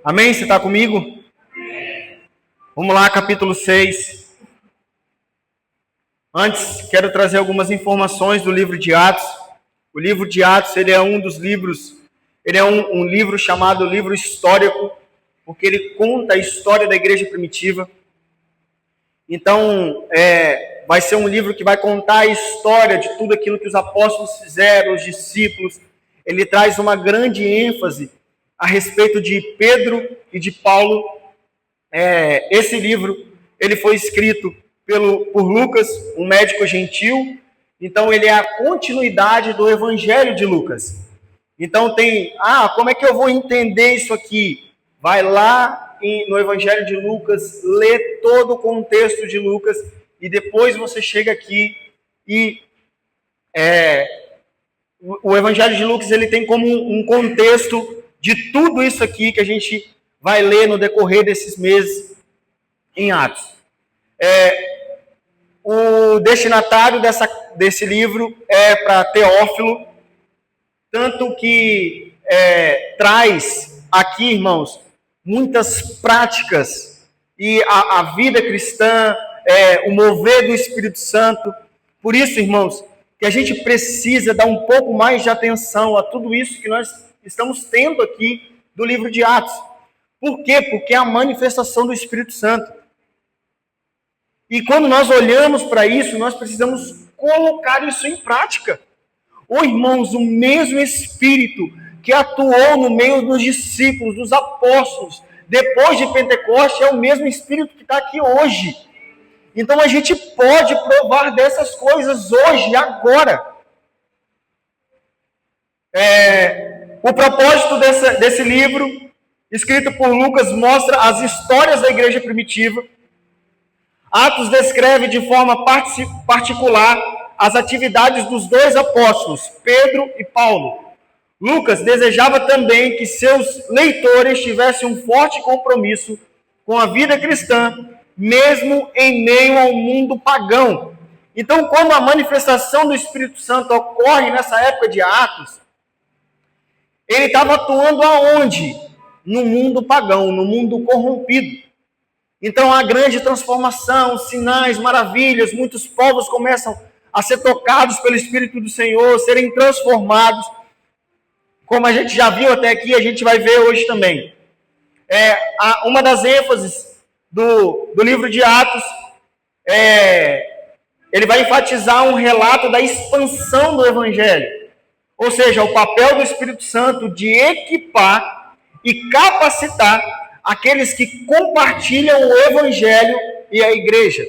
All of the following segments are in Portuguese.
Amém? Você está comigo? Vamos lá, capítulo 6. Antes, quero trazer algumas informações do livro de Atos. O livro de Atos, ele é um dos livros, ele é um livro chamado livro histórico, porque ele conta a história da igreja primitiva. Então, vai ser um livro que vai contar a história de tudo aquilo que os apóstolos fizeram, os discípulos. Ele traz uma grande ênfase a respeito de Pedro e de Paulo. Esse livro, ele foi escrito por Lucas, um médico gentil. Então, ele é a continuidade do Evangelho de Lucas. Então, como é que eu vou entender isso aqui? Vai lá no Evangelho de Lucas, lê todo o contexto de Lucas, e depois você chega aqui e o Evangelho de Lucas, ele tem como um contexto de tudo isso aqui que a gente vai ler no decorrer desses meses em Atos. O destinatário desse livro é para Teófilo, tanto que traz aqui, irmãos, muitas práticas e a vida cristã, o mover do Espírito Santo. Por isso, irmãos, que a gente precisa dar um pouco mais de atenção a tudo isso que nós estamos tendo aqui do livro de Atos. Por quê? Porque é a manifestação do Espírito Santo. E quando nós olhamos para isso, nós precisamos colocar isso em prática. Irmãos, o mesmo Espírito que atuou no meio dos discípulos, dos apóstolos, depois de Pentecostes, é o mesmo Espírito que está aqui hoje. Então a gente pode provar dessas coisas hoje, agora. O propósito desse livro, escrito por Lucas, mostra as histórias da igreja primitiva. Atos descreve de forma particular as atividades dos dois apóstolos, Pedro e Paulo. Lucas desejava também que seus leitores tivessem um forte compromisso com a vida cristã, mesmo em meio ao mundo pagão. Então, quando a manifestação do Espírito Santo ocorre nessa época de Atos, ele estava atuando aonde? No mundo pagão, no mundo corrompido. Então, há grande transformação, sinais, maravilhas, muitos povos começam a ser tocados pelo Espírito do Senhor, serem transformados. Como a gente já viu até aqui, a gente vai ver hoje também. Uma das ênfases do livro de Atos, ele vai enfatizar um relato da expansão do Evangelho. Ou seja, o papel do Espírito Santo de equipar e capacitar aqueles que compartilham o Evangelho e a igreja.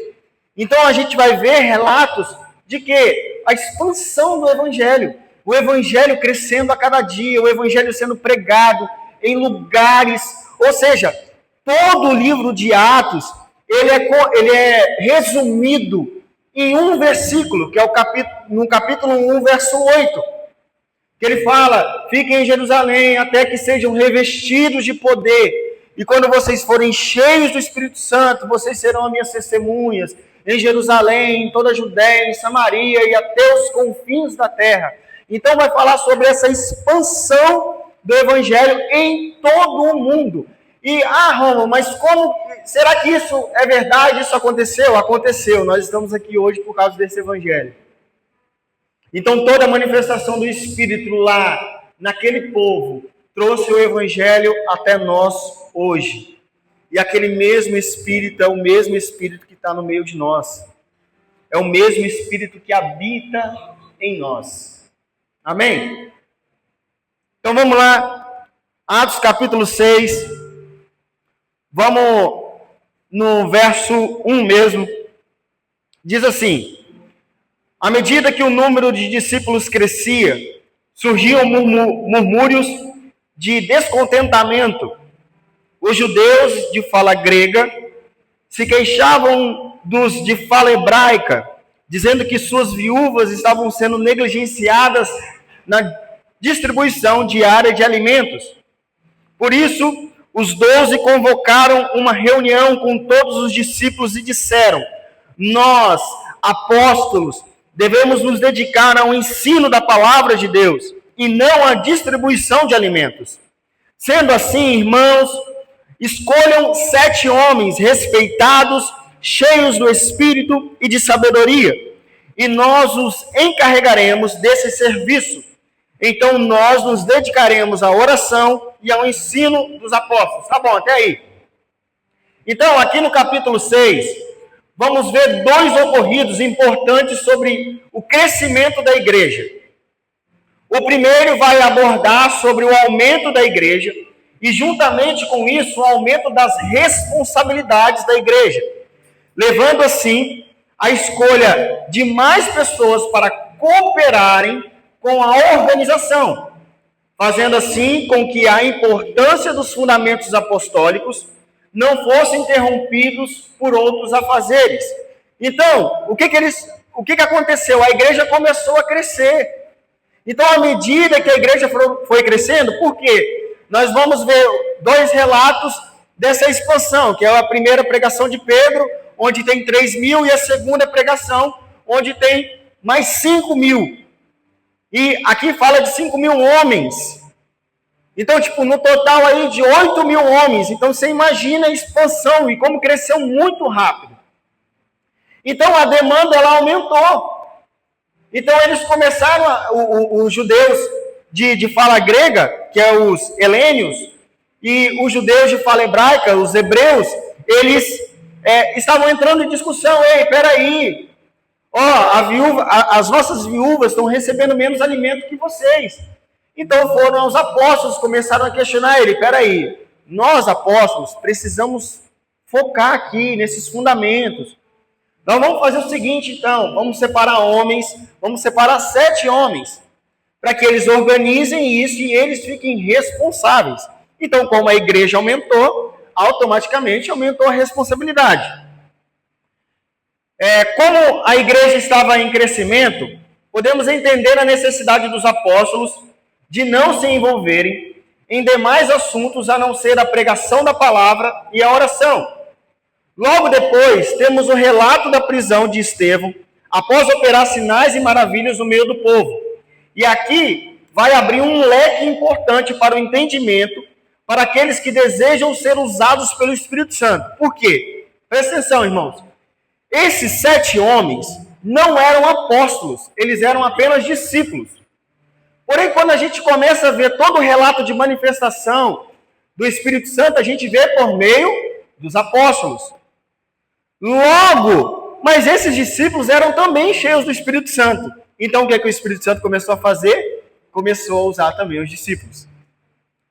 Então a gente vai ver relatos de que a expansão do Evangelho, o Evangelho crescendo a cada dia, o Evangelho sendo pregado em lugares, ou seja, todo o livro de Atos, ele é resumido em um versículo, que é no capítulo 1, verso 8, que ele fala: fiquem em Jerusalém até que sejam revestidos de poder, e quando vocês forem cheios do Espírito Santo, vocês serão minhas testemunhas em Jerusalém, em toda a Judéia, em Samaria e até os confins da terra. Então vai falar sobre essa expansão do Evangelho em todo o mundo. E, Romulo, mas como, será que isso é verdade? Isso aconteceu? Aconteceu. Nós estamos aqui hoje por causa desse Evangelho. Então toda a manifestação do Espírito lá, naquele povo, trouxe o Evangelho até nós hoje. E aquele mesmo Espírito é o mesmo Espírito que está no meio de nós. É o mesmo Espírito que habita em nós. Amém? Então vamos lá. Atos capítulo 6. Vamos no verso 1 mesmo. Diz assim: à medida que o número de discípulos crescia, surgiam murmúrios de descontentamento. Os judeus de fala grega se queixavam dos de fala hebraica, dizendo que suas viúvas estavam sendo negligenciadas na distribuição diária de alimentos. Por isso, os 12 convocaram uma reunião com todos os discípulos e disseram: nós, apóstolos, devemos nos dedicar ao ensino da palavra de Deus e não à distribuição de alimentos. Sendo assim, irmãos, escolham 7 homens respeitados, cheios do Espírito e de sabedoria, e nós os encarregaremos desse serviço. Então nós nos dedicaremos à oração e ao ensino dos apóstolos. Tá bom, até aí. Então, aqui no capítulo 6, vamos ver 2 ocorridos importantes sobre o crescimento da igreja. O primeiro vai abordar sobre o aumento da igreja e, juntamente com isso, o aumento das responsabilidades da igreja, levando assim a escolha de mais pessoas para cooperarem com a organização, fazendo assim com que a importância dos fundamentos apostólicos não fossem interrompidos por outros afazeres. Então, o que aconteceu? A igreja começou a crescer. Então, à medida que a igreja foi crescendo, por quê? Nós vamos ver 2 relatos dessa expansão, que é a primeira pregação de Pedro, onde tem 3.000, e a segunda pregação, onde tem mais 5.000. E aqui fala de 5.000 homens. Então, no total aí de 8.000 homens. Então, você imagina a expansão e como cresceu muito rápido. Então, a demanda, ela aumentou. Então, eles começaram, os judeus de fala grega, que é os helênios, e os judeus de fala hebraica, os hebreus, eles estavam entrando em discussão. Ei, peraí, as nossas viúvas estão recebendo menos alimento que vocês. Então foram aos apóstolos, começaram a questionar ele. Peraí, nós apóstolos precisamos focar aqui nesses fundamentos. Nós vamos fazer o seguinte então, vamos separar homens, vamos separar 7 homens, para que eles organizem isso e eles fiquem responsáveis. Então, como a igreja aumentou, automaticamente aumentou a responsabilidade. Como a igreja estava em crescimento, podemos entender a necessidade dos apóstolos de não se envolverem em demais assuntos a não ser a pregação da palavra e a oração. Logo depois, temos o relato da prisão de Estevão, após operar sinais e maravilhas no meio do povo. E aqui vai abrir um leque importante para o entendimento para aqueles que desejam ser usados pelo Espírito Santo. Por quê? Presta atenção, irmãos. Esses 7 homens não eram apóstolos, eles eram apenas discípulos. Porém, quando a gente começa a ver todo o relato de manifestação do Espírito Santo, a gente vê por meio dos apóstolos. Logo, mas esses discípulos eram também cheios do Espírito Santo. Então, o que é que o Espírito Santo começou a fazer? Começou a usar também os discípulos.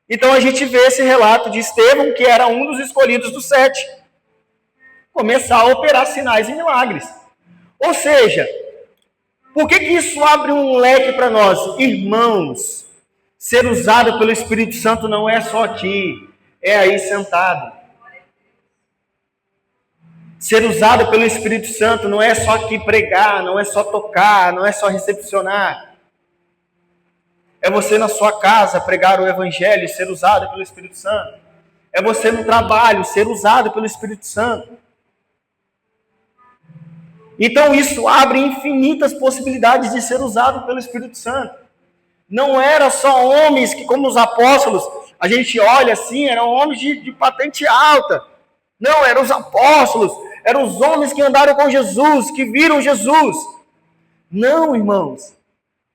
Então, a gente vê esse relato de Estevão, que era um dos escolhidos dos 7. Começar a operar sinais e milagres. Ou seja, por que isso abre um leque para nós? Irmãos, ser usado pelo Espírito Santo não é só aqui, é aí sentado. Ser usado pelo Espírito Santo não é só aqui pregar, não é só tocar, não é só recepcionar. É você na sua casa pregar o Evangelho e ser usado pelo Espírito Santo. É você no trabalho ser usado pelo Espírito Santo. Então isso abre infinitas possibilidades de ser usado pelo Espírito Santo. Não era só homens que, como os apóstolos, a gente olha assim, eram homens de patente alta. Não, eram os apóstolos, eram os homens que andaram com Jesus, que viram Jesus. Não, irmãos.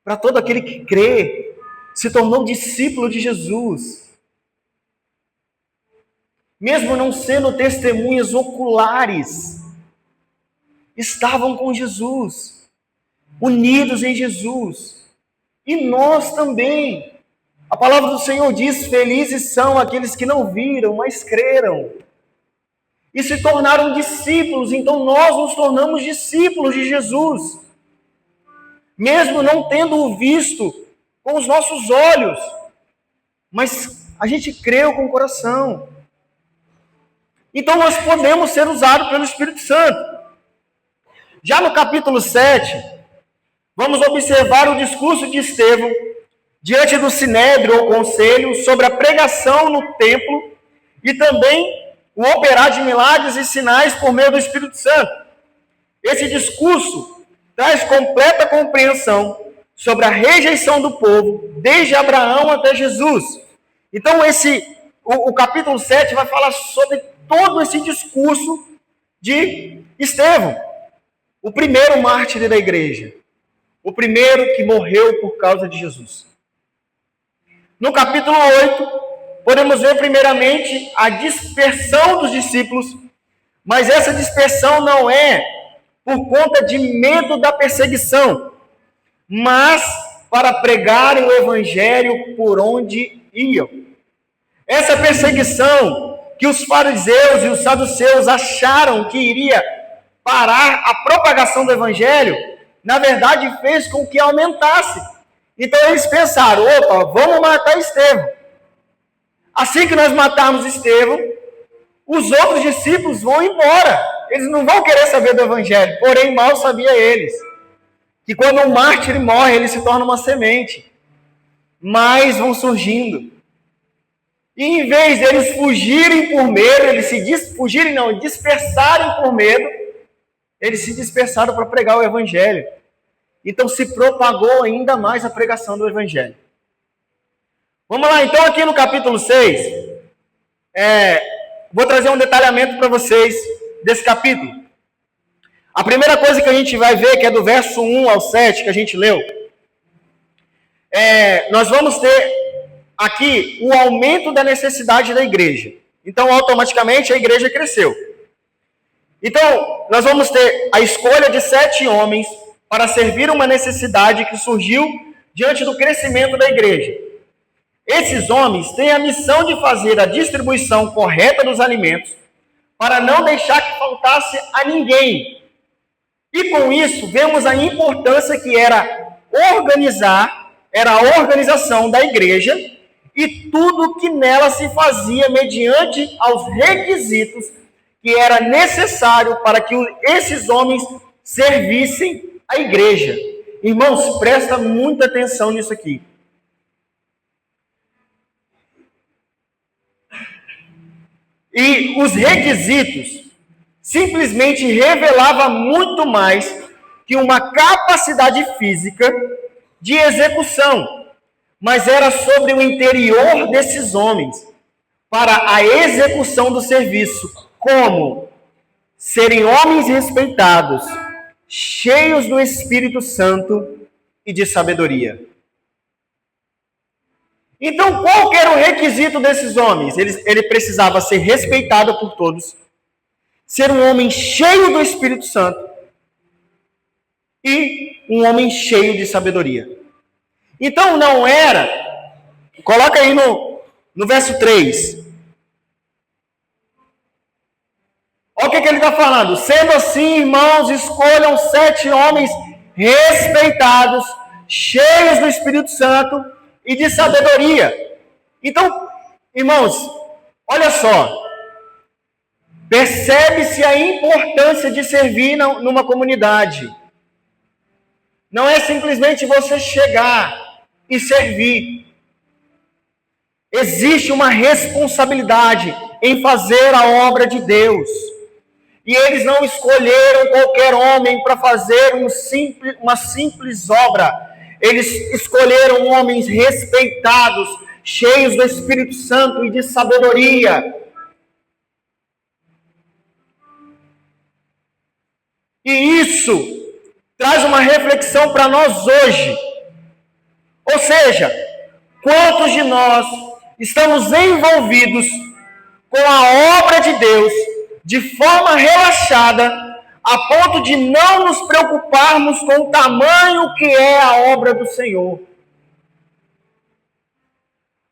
Para todo aquele que crê, se tornou discípulo de Jesus. Mesmo não sendo testemunhas oculares, estavam com Jesus, unidos em Jesus. E nós também. A palavra do Senhor diz: felizes são aqueles que não viram, mas creram. E se tornaram discípulos. Então nós nos tornamos discípulos de Jesus. Mesmo não tendo-o visto com os nossos olhos. Mas a gente creu com o coração. Então nós podemos ser usados pelo Espírito Santo. Já no capítulo 7, vamos observar o discurso de Estevão diante do Sinédrio ou Conselho sobre a pregação no templo e também o operar de milagres e sinais por meio do Espírito Santo. Esse discurso traz completa compreensão sobre a rejeição do povo desde Abraão até Jesus. Então esse o capítulo 7 vai falar sobre todo esse discurso de Estevão, o primeiro mártir da igreja, o primeiro que morreu por causa de Jesus. No capítulo 8, podemos ver primeiramente a dispersão dos discípulos, mas essa dispersão não é por conta de medo da perseguição, mas para pregarem o evangelho por onde iam. Essa perseguição que os fariseus e os saduceus acharam que iria parar a propagação do evangelho, na verdade fez com que aumentasse. Então eles pensaram, opa, vamos matar Estevão. Assim que nós matarmos Estevão, os outros discípulos vão embora. Eles não vão querer saber do evangelho, porém mal sabia eles que quando um mártir morre, ele se torna uma semente. Mais vão surgindo. E em vez deles fugirem por medo, dispersarem por medo, eles se dispersaram para pregar o evangelho. Então se propagou ainda mais a pregação do evangelho. Vamos lá, então, aqui no capítulo 6, vou trazer um detalhamento para vocês desse capítulo. A primeira coisa que a gente vai ver, que é do verso 1 ao 7, que a gente leu, nós vamos ter aqui o aumento da necessidade da igreja. Então, automaticamente, a igreja cresceu. Então, nós vamos ter a escolha de 7 homens para servir uma necessidade que surgiu diante do crescimento da igreja. Esses homens têm a missão de fazer a distribuição correta dos alimentos para não deixar que faltasse a ninguém. E com isso, vemos a importância que era a organização da igreja e tudo que nela se fazia mediante aos requisitos que era necessário para que esses homens servissem a igreja. Irmãos, presta muita atenção nisso aqui. E os requisitos simplesmente revelava muito mais que uma capacidade física de execução, mas era sobre o interior desses homens, para a execução do serviço, como serem homens respeitados, cheios do Espírito Santo e de sabedoria. Então, qual que era o requisito desses homens? Ele precisava ser respeitado por todos, ser um homem cheio do Espírito Santo e um homem cheio de sabedoria. Então, não era... Coloca aí no verso 3. Olha o que ele está falando. Sendo assim, irmãos, escolham 7 homens respeitados, cheios do Espírito Santo e de sabedoria. Então, irmãos, olha só. Percebe-se a importância de servir numa comunidade. Não é simplesmente você chegar e servir. Existe uma responsabilidade em fazer a obra de Deus. E eles não escolheram qualquer homem para fazer uma simples obra. Eles escolheram homens respeitados, cheios do Espírito Santo e de sabedoria. E isso traz uma reflexão para nós hoje. Ou seja, quantos de nós estamos envolvidos com a obra de Deus de forma relaxada, a ponto de não nos preocuparmos com o tamanho que é a obra do Senhor.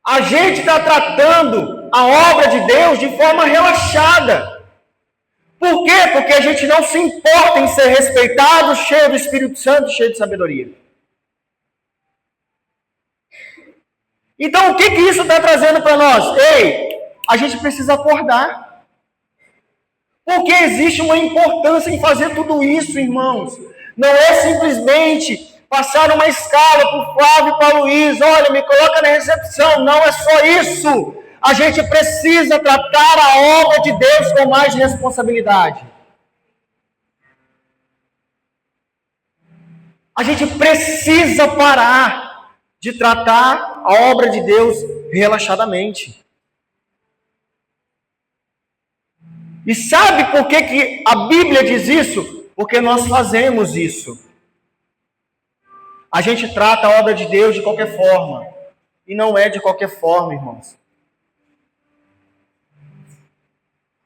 A gente está tratando a obra de Deus de forma relaxada. Por quê? Porque a gente não se importa em ser respeitado, cheio do Espírito Santo, cheio de sabedoria. Então, o que isso está trazendo para nós? Ei, a gente precisa acordar. Porque existe uma importância em fazer tudo isso, irmãos. Não é simplesmente passar uma escala para o Flávio e para o Luiz. Olha, me coloca na recepção. Não é só isso. A gente precisa tratar a obra de Deus com mais responsabilidade. A gente precisa parar de tratar a obra de Deus relaxadamente. E sabe por que a Bíblia diz isso? Porque nós fazemos isso. A gente trata a obra de Deus de qualquer forma. E não é de qualquer forma, irmãos.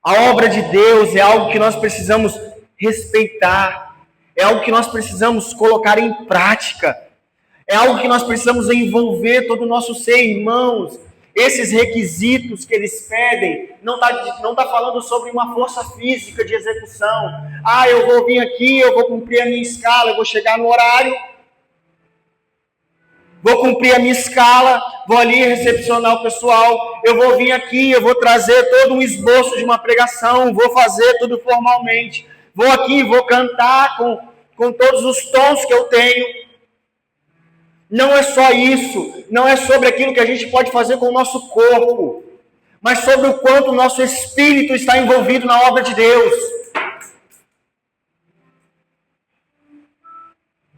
A obra de Deus é algo que nós precisamos respeitar. É algo que nós precisamos colocar em prática. É algo que nós precisamos envolver todo o nosso ser, irmãos. Esses requisitos que eles pedem, não tá falando sobre uma força física de execução. Ah, eu vou vir aqui, eu vou cumprir a minha escala, eu vou chegar no horário, vou cumprir a minha escala, vou ali recepcionar o pessoal, eu vou vir aqui, eu vou trazer todo um esboço de uma pregação, vou fazer tudo formalmente, vou aqui, vou cantar com todos os tons que eu tenho. Não é só isso, não é sobre aquilo que a gente pode fazer com o nosso corpo, mas sobre o quanto o nosso espírito está envolvido na obra de Deus.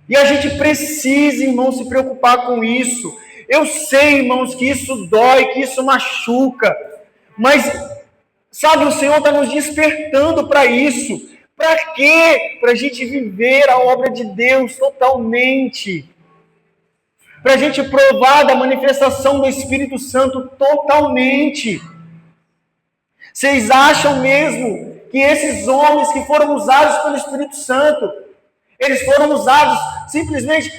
E a gente precisa, irmãos, se preocupar com isso. Eu sei, irmãos, que isso dói, que isso machuca, mas, sabe, o Senhor está nos despertando para isso. Para quê? Para a gente viver a obra de Deus totalmente. Para a gente provar da manifestação do Espírito Santo totalmente. Vocês acham mesmo que esses homens que foram usados pelo Espírito Santo, eles foram usados simplesmente,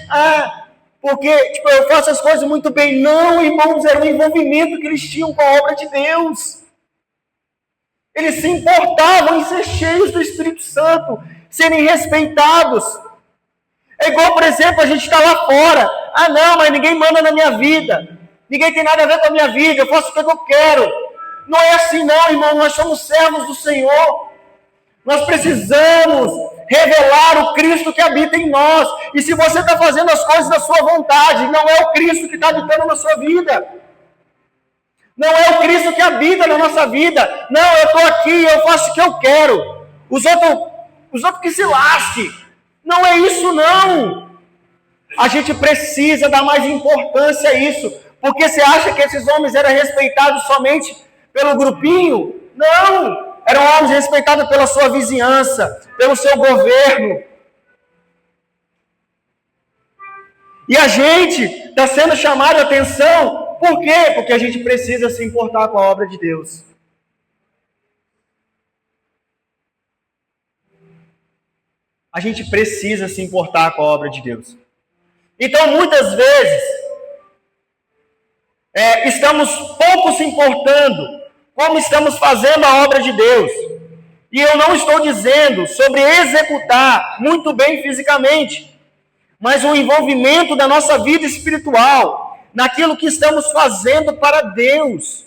porque eu faço as coisas muito bem? Não, irmãos, era o envolvimento que eles tinham com a obra de Deus. Eles se importavam em ser cheios do Espírito Santo, serem respeitados. É igual, por exemplo, a gente está lá fora. Ah, não, mas ninguém manda na minha vida. Ninguém tem nada a ver com a minha vida. Eu faço o que eu quero. Não é assim não, irmão. Nós somos servos do Senhor. Nós precisamos revelar o Cristo que habita em nós. E se você está fazendo as coisas da sua vontade, não é o Cristo que está habitando na sua vida. Não é o Cristo que habita na nossa vida. Não, eu estou aqui, eu faço o que eu quero. Os outros que se lasquem. Não é isso, não. A gente precisa dar mais importância a isso. Porque você acha que esses homens eram respeitados somente pelo grupinho? Não. Eram homens respeitados pela sua vizinhança, pelo seu governo. E a gente está sendo chamado a atenção. Por quê? Porque a gente precisa se importar com a obra de Deus. A gente precisa se importar com a obra de Deus. Então, muitas vezes, estamos pouco se importando como estamos fazendo a obra de Deus. E eu não estou dizendo sobre executar muito bem fisicamente, mas o envolvimento da nossa vida espiritual naquilo que estamos fazendo para Deus.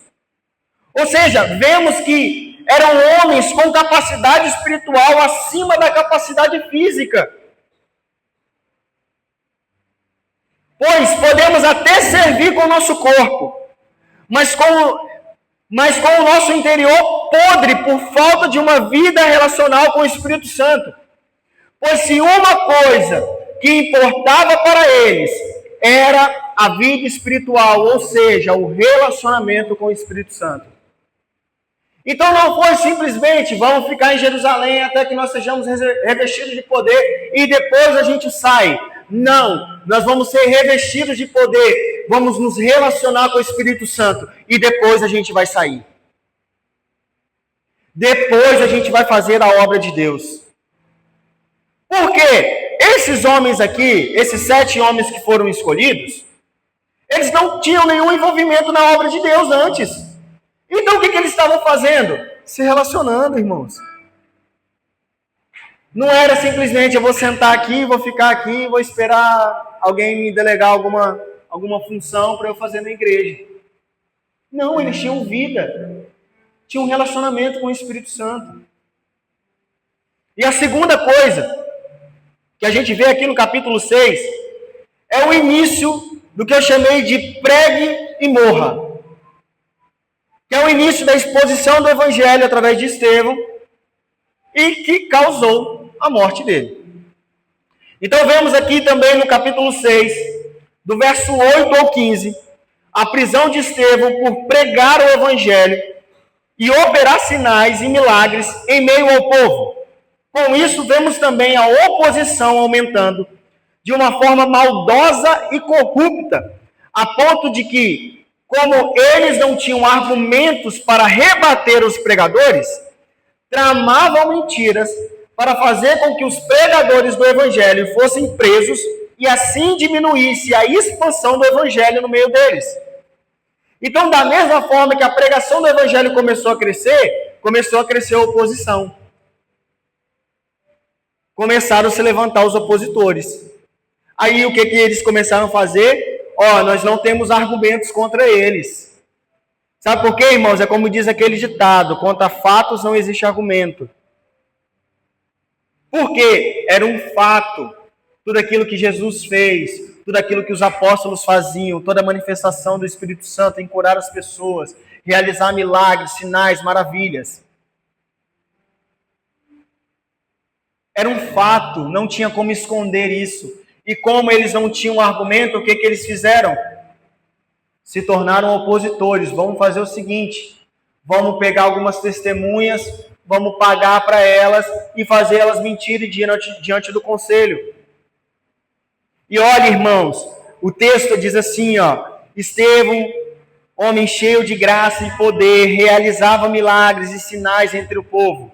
Ou seja, vemos que eram homens com capacidade espiritual acima da capacidade física. Pois podemos até servir com o nosso corpo, mas com o nosso interior podre por falta de uma vida relacional com o Espírito Santo. Pois se uma coisa que importava para eles era a vida espiritual, ou seja, o relacionamento com o Espírito Santo. Então não foi simplesmente, vamos ficar em Jerusalém até que nós sejamos revestidos de poder e depois a gente sai. Não, nós vamos ser revestidos de poder, vamos nos relacionar com o Espírito Santo e depois a gente vai sair. Depois a gente vai fazer a obra de Deus. Por quê? Esses homens aqui, esses 7 homens que foram escolhidos, eles não tinham nenhum envolvimento na obra de Deus antes. Então o que eles estavam fazendo? Se relacionando, irmãos. Não era simplesmente eu vou sentar aqui, vou ficar aqui, vou esperar alguém me delegar alguma função para eu fazer na igreja. Não, eles tinham vida. Tinham um relacionamento com o Espírito Santo. E a segunda coisa que a gente vê aqui no capítulo 6 é o início do que eu chamei de pregue e morra. Que é o início da exposição do Evangelho através de Estevão e que causou a morte dele. Então vemos aqui também no capítulo 6, do verso 8 ao 15, a prisão de Estevão por pregar o Evangelho e operar sinais e milagres em meio ao povo. Com isso, vemos também a oposição aumentando de uma forma maldosa e corrupta, a ponto de que, como eles não tinham argumentos para rebater os pregadores, tramavam mentiras para fazer com que os pregadores do evangelho fossem presos e assim diminuísse a expansão do evangelho no meio deles. Então, da mesma forma que a pregação do evangelho começou a crescer a oposição. Começaram a se levantar os opositores. Aí, o que eles começaram a fazer? Nós não temos argumentos contra eles. Sabe por quê, irmãos? É como diz aquele ditado, contra fatos não existe argumento. Porque era um fato, tudo aquilo que Jesus fez, tudo aquilo que os apóstolos faziam, toda a manifestação do Espírito Santo em curar as pessoas, realizar milagres, sinais, maravilhas. Era um fato, não tinha como esconder isso. E como eles não tinham argumento, o que eles fizeram? Se tornaram opositores. Vamos fazer o seguinte, vamos pegar algumas testemunhas, vamos pagar para elas e fazer elas mentirem diante do conselho. E olha, irmãos, o texto diz assim, Estevão, homem cheio de graça e poder, realizava milagres e sinais entre o povo.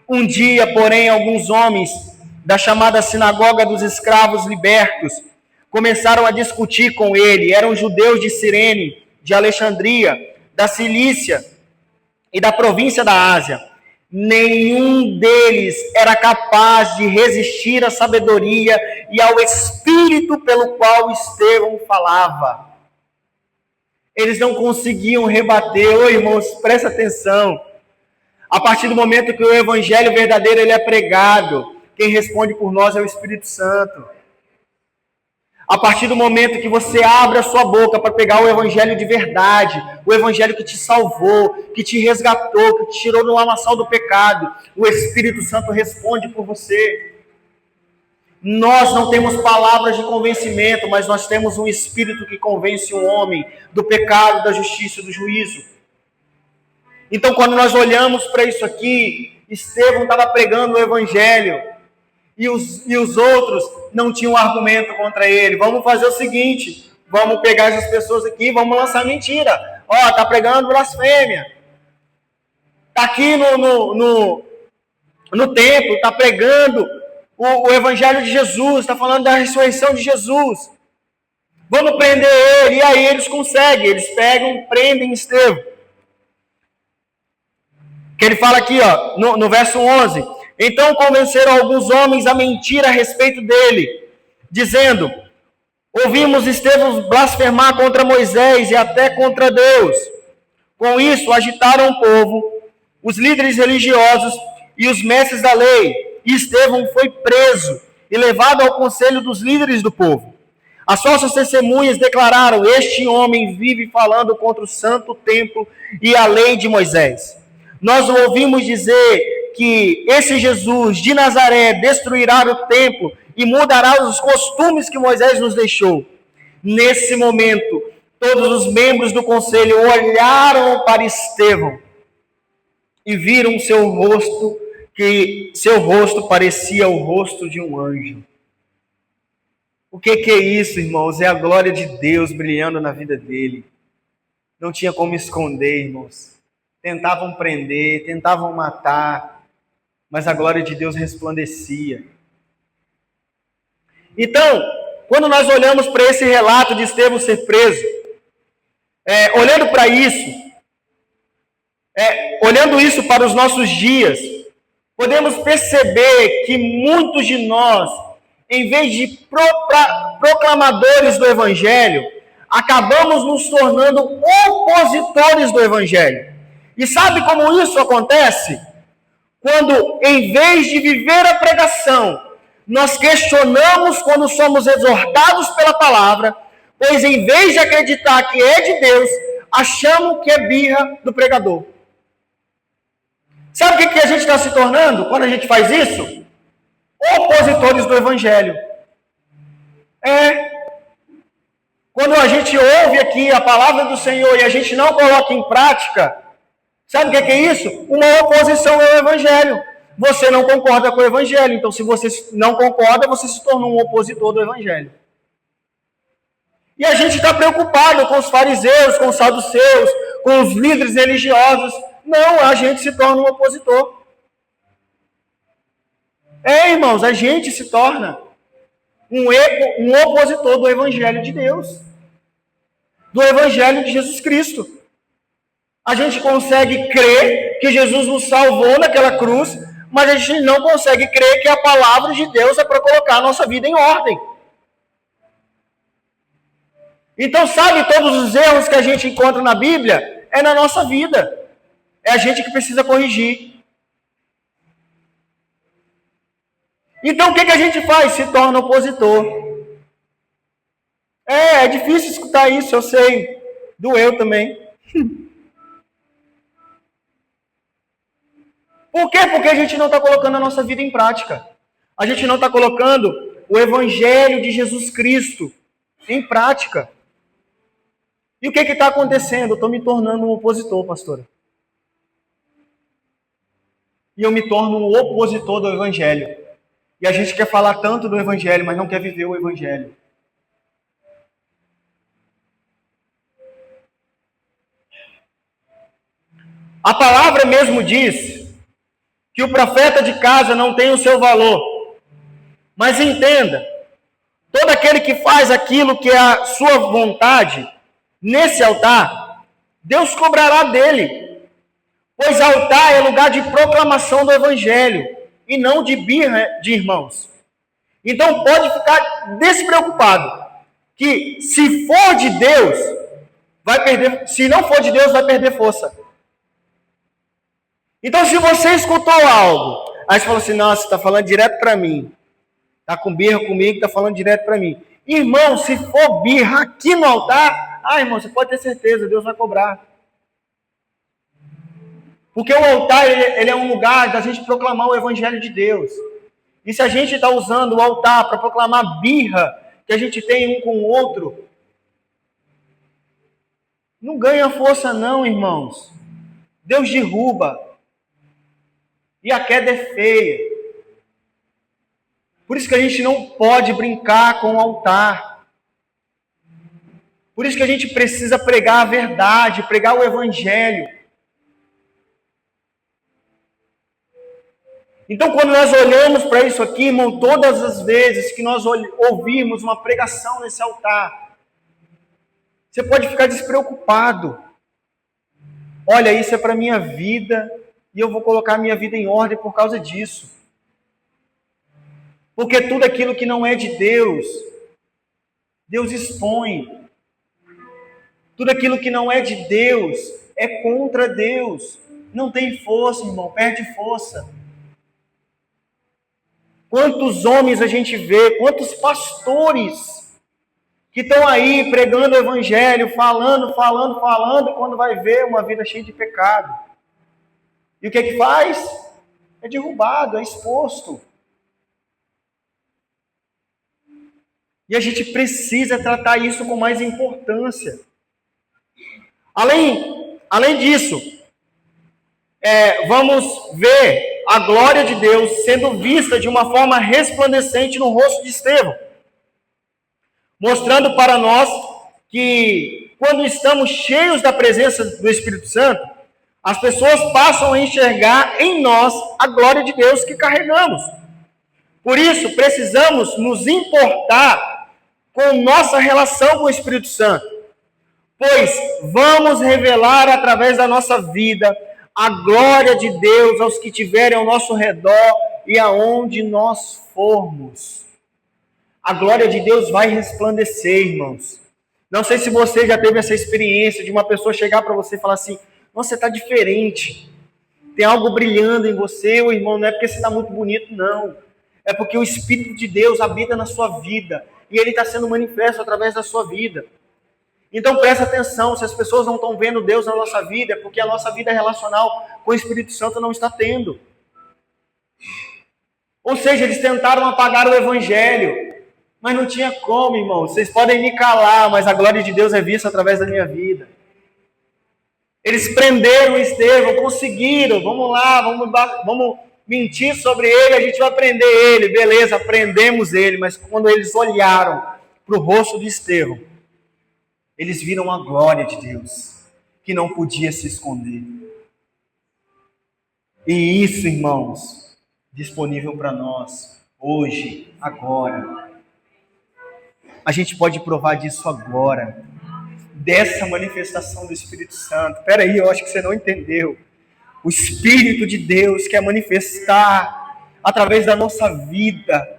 Um dia, porém, alguns homens da chamada sinagoga dos escravos libertos começaram a discutir com ele. Eram judeus de Cirene, de Alexandria, da Cilícia e da província da Ásia. Nenhum deles era capaz de resistir à sabedoria e ao espírito pelo qual Estevão falava. Eles não conseguiam rebater. Irmãos, presta atenção. A partir do momento que o evangelho verdadeiro ele é pregado, quem responde por nós é o Espírito Santo. A partir do momento que você abre a sua boca para pegar o evangelho de verdade, o evangelho que te salvou, que te resgatou, que te tirou do lamaçal do pecado, o Espírito Santo responde por você. Nós não temos palavras de convencimento, mas nós temos um Espírito que convence o homem do pecado, da justiça e do juízo. Então, quando nós olhamos para isso aqui, Estevão estava pregando o evangelho e os outros não tinham argumento contra ele. Vamos fazer o seguinte, vamos pegar essas pessoas aqui e vamos lançar mentira. Está pregando blasfêmia. Está aqui no templo, está pregando o evangelho de Jesus, está falando da ressurreição de Jesus. Vamos prender ele. E aí eles conseguem, eles pegam, prendem Estevão. Que ele fala aqui, no verso 11. Então convenceram alguns homens a mentir a respeito dele, dizendo: ouvimos Estevão blasfemar contra Moisés e até contra Deus. Com isso, agitaram o povo, os líderes religiosos e os mestres da lei. E Estevão foi preso e levado ao conselho dos líderes do povo. As falsas testemunhas declararam: este homem vive falando contra o santo templo e a lei de Moisés. Nós ouvimos dizer que esse Jesus de Nazaré destruirá o templo e mudará os costumes que Moisés nos deixou. Nesse momento, todos os membros do conselho olharam para Estevão e viram seu rosto, que seu rosto parecia o rosto de um anjo. O que é isso, irmãos? É a glória de Deus brilhando na vida dele. Não tinha como esconder, irmãos. Tentavam prender, tentavam matar, mas a glória de Deus resplandecia. Então, quando nós olhamos para esse relato de Estevão ser preso, olhando para isso, olhando isso para os nossos dias, podemos perceber que muitos de nós, em vez de proclamadores do Evangelho, acabamos nos tornando opositores do Evangelho. E sabe como isso acontece? Quando, em vez de viver a pregação, nós questionamos quando somos exortados pela palavra, pois em vez de acreditar que é de Deus, achamos que é birra do pregador. Sabe o que a gente está se tornando quando a gente faz isso? Opositores do Evangelho. Quando a gente ouve aqui a palavra do Senhor e a gente não coloca em prática, Sabe o que é isso? Uma oposição ao Evangelho. Você não concorda com o Evangelho. Então, se você não concorda, você se torna um opositor do Evangelho. E a gente está preocupado com os fariseus, com os saduceus, com os líderes religiosos. Não, a gente se torna um opositor. Irmãos, a gente se torna um opositor do Evangelho de Deus. Do Evangelho de Jesus Cristo. A gente consegue crer que Jesus nos salvou naquela cruz, mas a gente não consegue crer que a palavra de Deus é para colocar a nossa vida em ordem. Então, sabe, todos os erros que a gente encontra na Bíblia é na nossa vida. É a gente que precisa corrigir. Então, o que a gente faz? Se torna opositor. É difícil escutar isso, eu sei. Doeu também. Por quê? Porque a gente não está colocando a nossa vida em prática. A gente não está colocando o Evangelho de Jesus Cristo em prática. E o que está acontecendo? Eu estou me tornando um opositor, pastora. E eu me torno um opositor do Evangelho. E a gente quer falar tanto do Evangelho, mas não quer viver o Evangelho. A palavra mesmo diz que o profeta de casa não tem o seu valor. Mas entenda, todo aquele que faz aquilo que é a sua vontade, nesse altar, Deus cobrará dele. Pois altar é lugar de proclamação do Evangelho, e não de birra de irmãos. Então pode ficar despreocupado, que se for de Deus, vai perder, se não for de Deus, vai perder força. Então, se você escutou algo, aí você falou assim, nossa, está falando direto para mim. Está com birra comigo, está falando direto para mim. Irmão, se for birra aqui no altar, irmão, você pode ter certeza, Deus vai cobrar. Porque o altar, ele é um lugar da gente proclamar o Evangelho de Deus. E se a gente está usando o altar para proclamar birra que a gente tem um com o outro, não ganha força não, irmãos. Deus derruba. E a queda é feia. Por isso que a gente não pode brincar com o altar. Por isso que a gente precisa pregar a verdade, pregar o Evangelho. Então, quando nós olhamos para isso aqui, irmão, todas as vezes que nós ouvirmos uma pregação nesse altar, você pode ficar despreocupado. Olha, isso é para a minha vida, e eu vou colocar a minha vida em ordem por causa disso. Porque tudo aquilo que não é de Deus, Deus expõe. Tudo aquilo que não é de Deus é contra Deus. Não tem força, irmão, perde força. Quantos homens a gente vê, quantos pastores que estão aí pregando o Evangelho, falando, quando vai ver uma vida cheia de pecado. E o que faz? É derrubado, é exposto. E a gente precisa tratar isso com mais importância. Além disso, vamos ver a glória de Deus sendo vista de uma forma resplandecente no rosto de Estevão, mostrando para nós que quando estamos cheios da presença do Espírito Santo, as pessoas passam a enxergar em nós a glória de Deus que carregamos. Por isso, precisamos nos importar com nossa relação com o Espírito Santo, pois vamos revelar através da nossa vida a glória de Deus aos que estiverem ao nosso redor e aonde nós formos. A glória de Deus vai resplandecer, irmãos. Não sei se você já teve essa experiência de uma pessoa chegar para você e falar assim, nossa, você está diferente. Tem algo brilhando em você, o irmão, não é porque você está muito bonito, não. É porque o Espírito de Deus habita na sua vida e ele está sendo manifesto através da sua vida. Então presta atenção, se as pessoas não estão vendo Deus na nossa vida, é porque a nossa vida relacional com o Espírito Santo não está tendo. Ou seja, eles tentaram apagar o Evangelho, mas não tinha como, irmão. Vocês podem me calar, mas a glória de Deus é vista através da minha vida. Eles prenderam Estevão, conseguiram, vamos lá, vamos mentir sobre ele, a gente vai prender ele. Beleza, prendemos ele, mas quando eles olharam para o rosto de Estevão, eles viram a glória de Deus, que não podia se esconder. E isso, irmãos, disponível para nós, hoje, agora. A gente pode provar disso agora, dessa manifestação do Espírito Santo. Espera aí, eu acho que você não entendeu. O Espírito de Deus quer manifestar através da nossa vida.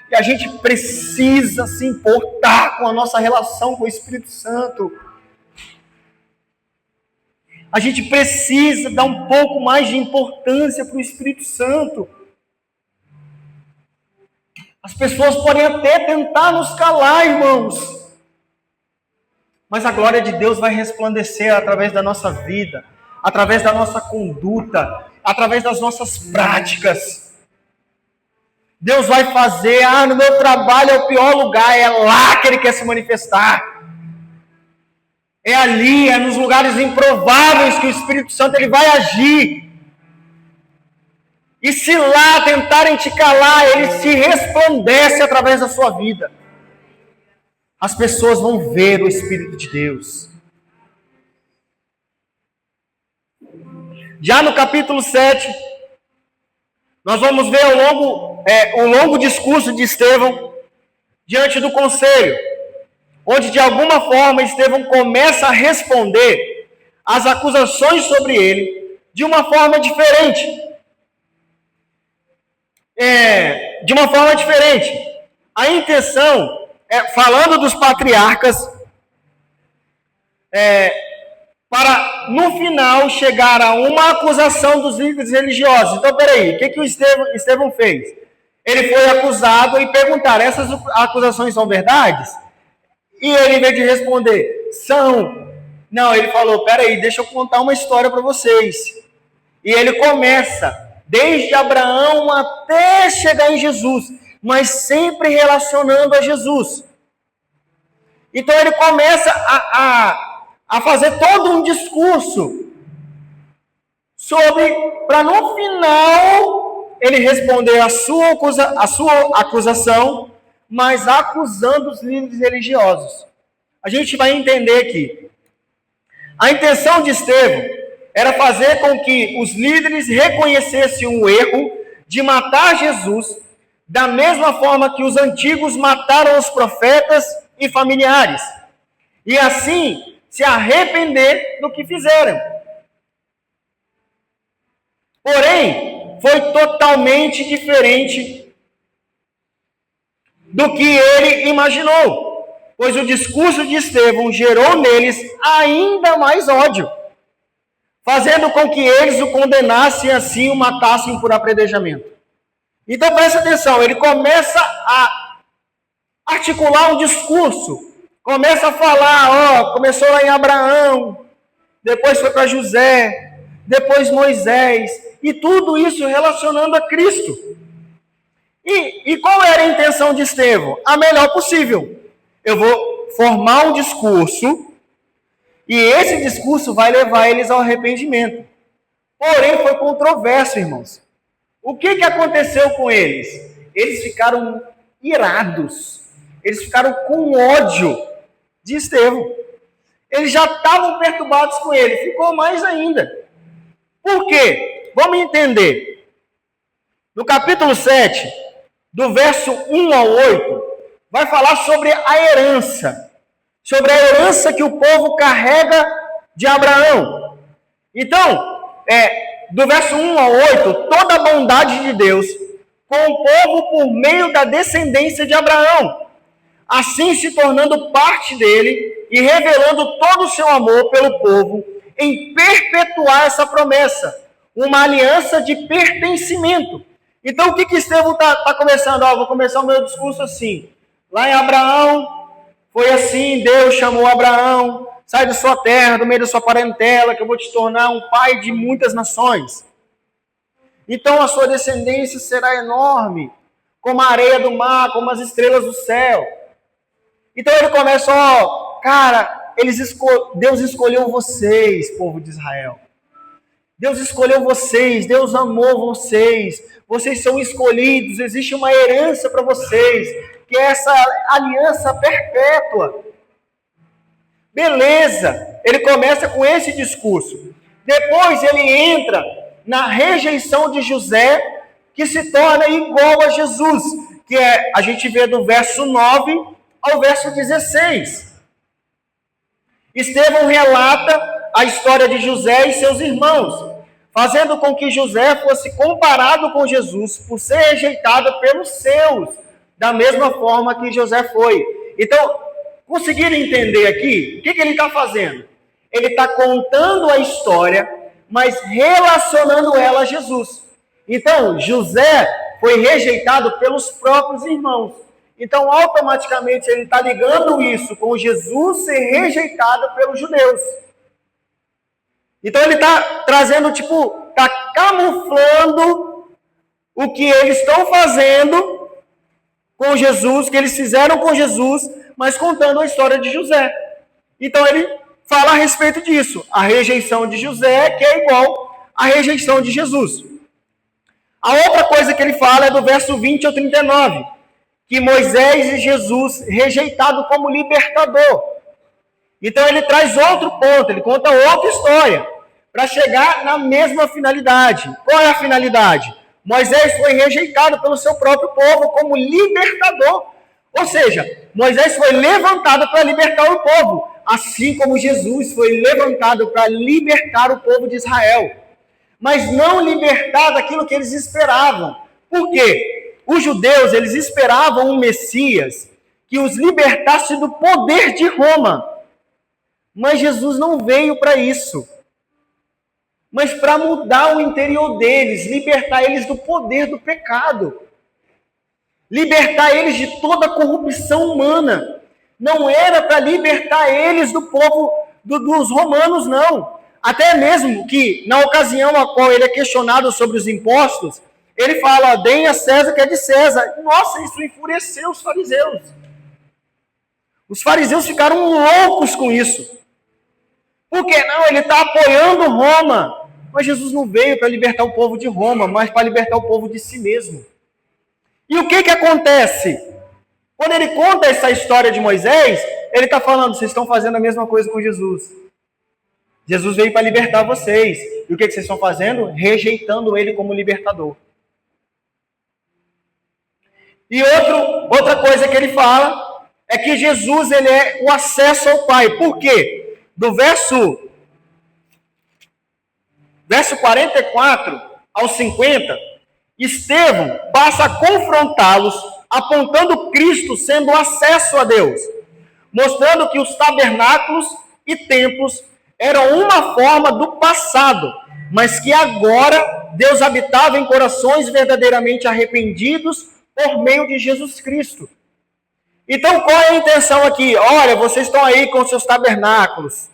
E a gente precisa se importar com a nossa relação com o Espírito Santo. A gente precisa dar um pouco mais de importância para o Espírito Santo. As pessoas podem até tentar nos calar, irmãos. Mas a glória de Deus vai resplandecer através da nossa vida, através da nossa conduta, através das nossas práticas. Deus vai fazer, no meu trabalho é o pior lugar, é lá que Ele quer se manifestar. É ali, é nos lugares improváveis que o Espírito Santo ele vai agir. E se lá tentarem te calar, Ele se resplandece através da sua vida. As pessoas vão ver o Espírito de Deus. Já no capítulo 7, nós vamos ver o longo discurso de Estevão diante do conselho, onde de alguma forma Estevão começa a responder às acusações sobre ele de uma forma diferente. A intenção, falando dos patriarcas, para no final chegar a uma acusação dos líderes religiosos. Então, peraí, o que o Estevão fez? Ele foi acusado e perguntaram, essas acusações são verdades? E ele, em vez de responder, são. Não, ele falou, peraí, deixa eu contar uma história para vocês. E ele começa, desde Abraão até chegar em Jesus, mas sempre relacionando a Jesus. Então ele começa a fazer todo um discurso para no final ele responder a sua acusação, mas acusando os líderes religiosos. A gente vai entender que a intenção de Estevão era fazer com que os líderes reconhecessem o erro de matar Jesus da mesma forma que os antigos mataram os profetas e familiares, e assim se arrepender do que fizeram. Porém, foi totalmente diferente do que ele imaginou, pois o discurso de Estevão gerou neles ainda mais ódio, fazendo com que eles o condenassem e assim o matassem por apredejamento. Então presta atenção, ele começa a articular um discurso, começa a falar, começou lá em Abraão, depois foi para José, depois Moisés, e tudo isso relacionando a Cristo. E qual era a intenção de Estevão? A melhor possível. Eu vou formar um discurso, e esse discurso vai levar eles ao arrependimento. Porém, foi controverso, irmãos. O que aconteceu com eles? Eles ficaram irados. Eles ficaram com ódio de Estevão. Eles já estavam perturbados com ele. Ficou mais ainda. Por quê? Vamos entender. No capítulo 7, do verso 1 ao 8, vai falar sobre a herança. Sobre a herança que o povo carrega de Abraão. Então, do verso 1 ao 8, toda a bondade de Deus com o povo por meio da descendência de Abraão, assim se tornando parte dele e revelando todo o seu amor pelo povo em perpetuar essa promessa, uma aliança de pertencimento. Então, o que Estevão está começando? Vou começar o meu discurso assim. Lá em Abraão, foi assim, Deus chamou Abraão, sai da sua terra, do meio da sua parentela, que eu vou te tornar um pai de muitas nações. Então a sua descendência será enorme, como a areia do mar, como as estrelas do céu. Então ele começa, cara, Deus escolheu vocês, povo de Israel. Deus escolheu vocês, Deus amou vocês. Vocês são escolhidos, existe uma herança para vocês, que é essa aliança perpétua. Beleza, ele começa com esse discurso. Depois ele entra na rejeição de José, que se torna igual a Jesus, que a gente vê do verso 9 ao verso 16. Estevão relata a história de José e seus irmãos, fazendo com que José fosse comparado com Jesus por ser rejeitado pelos seus, da mesma forma que José foi. Então, conseguiram entender aqui? O que ele está fazendo? Ele está contando a história, mas relacionando ela a Jesus. Então, José foi rejeitado pelos próprios irmãos. Então, automaticamente, ele está ligando isso com Jesus ser rejeitado pelos judeus. Então, ele está trazendo, está camuflando o que eles estão fazendo com Jesus, que eles fizeram com Jesus, mas contando a história de José. Então, ele fala a respeito disso. A rejeição de José, que é igual à rejeição de Jesus. A outra coisa que ele fala é do verso 20 ao 39, que Moisés e Jesus rejeitado como libertador. Então ele traz outro ponto, ele conta outra história, para chegar na mesma finalidade. Qual é a finalidade? Moisés foi rejeitado pelo seu próprio povo como libertador. Ou seja, Moisés foi levantado para libertar o povo, assim como Jesus foi levantado para libertar o povo de Israel. Mas não libertar daquilo que eles esperavam. Por quê? Os judeus, eles esperavam um Messias que os libertasse do poder de Roma. Mas Jesus não veio para isso. Mas para mudar o interior deles, libertar eles do poder do pecado. Libertar eles de toda a corrupção humana. Não era para libertar eles do povo dos romanos, não. Até mesmo que, na ocasião a qual ele é questionado sobre os impostos, ele fala, deem a César o que é de César. Nossa, isso enfureceu os fariseus. Os fariseus ficaram loucos com isso. Por que não? Ele está apoiando Roma. Mas Jesus não veio para libertar o povo de Roma, mas para libertar o povo de si mesmo. E o que acontece? Quando ele conta essa história de Moisés, ele está falando, vocês estão fazendo a mesma coisa com Jesus. Jesus veio para libertar vocês. E o que vocês estão fazendo? Rejeitando ele como libertador. E outra coisa que ele fala é que Jesus ele é o acesso ao Pai. Por quê? Do verso 44 ao 50, Estevão passa a confrontá-los, apontando Cristo sendo o acesso a Deus, mostrando que os tabernáculos e templos eram uma forma do passado, mas que agora Deus habitava em corações verdadeiramente arrependidos por meio de Jesus Cristo. Então, qual é a intenção aqui? Olha, vocês estão aí com seus tabernáculos,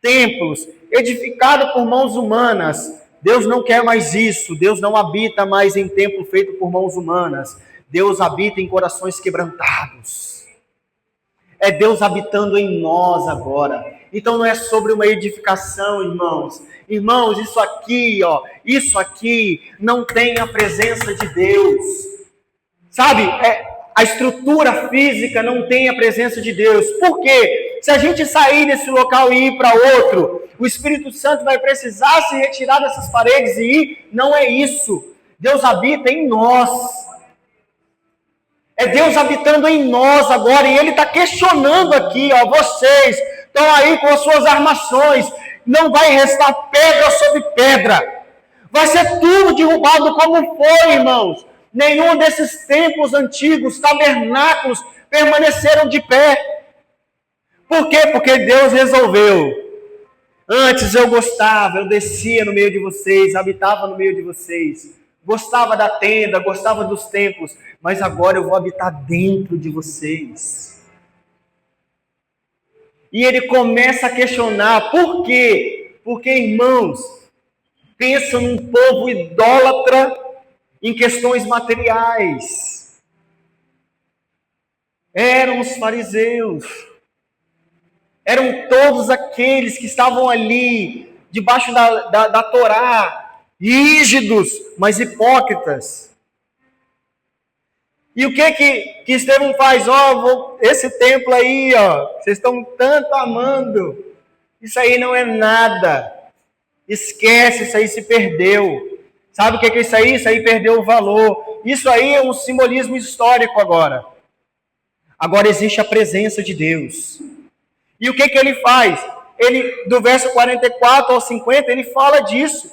templos, edificados por mãos humanas. Deus não quer mais isso. Deus não habita mais em templo feito por mãos humanas. Deus habita em corações quebrantados. É Deus habitando em nós agora. Então não é sobre uma edificação, irmãos. Irmãos, isso aqui não tem a presença de Deus. Sabe, a estrutura física não tem a presença de Deus. Por quê? Se a gente sair desse local e ir para outro, o Espírito Santo vai precisar se retirar dessas paredes e ir. Não é isso. Deus habita em nós. É Deus habitando em nós agora. E Ele está questionando aqui, vocês estão aí com as suas armações. Não vai restar pedra sobre pedra. Vai ser tudo derrubado como foi, irmãos. Nenhum desses templos antigos, tabernáculos, permaneceram de pé. Por quê? Porque Deus resolveu. Antes eu gostava, eu descia no meio de vocês, habitava no meio de vocês. Gostava da tenda, gostava dos templos. Mas agora eu vou habitar dentro de vocês. E ele começa a questionar. Por quê? Porque, irmãos, pensa num povo idólatra em questões materiais. Eram os fariseus. Eram todos aqueles que estavam ali, debaixo da Torá, rígidos, mas hipócritas. E o que Estevão faz? Esse templo aí, vocês estão tanto amando. Isso aí não é nada. Esquece, isso aí se perdeu. Sabe o que é isso aí? Isso aí perdeu o valor. Isso aí é um simbolismo histórico agora. Agora existe a presença de Deus. E o que ele faz? Ele, do verso 44 ao 50, ele fala disso.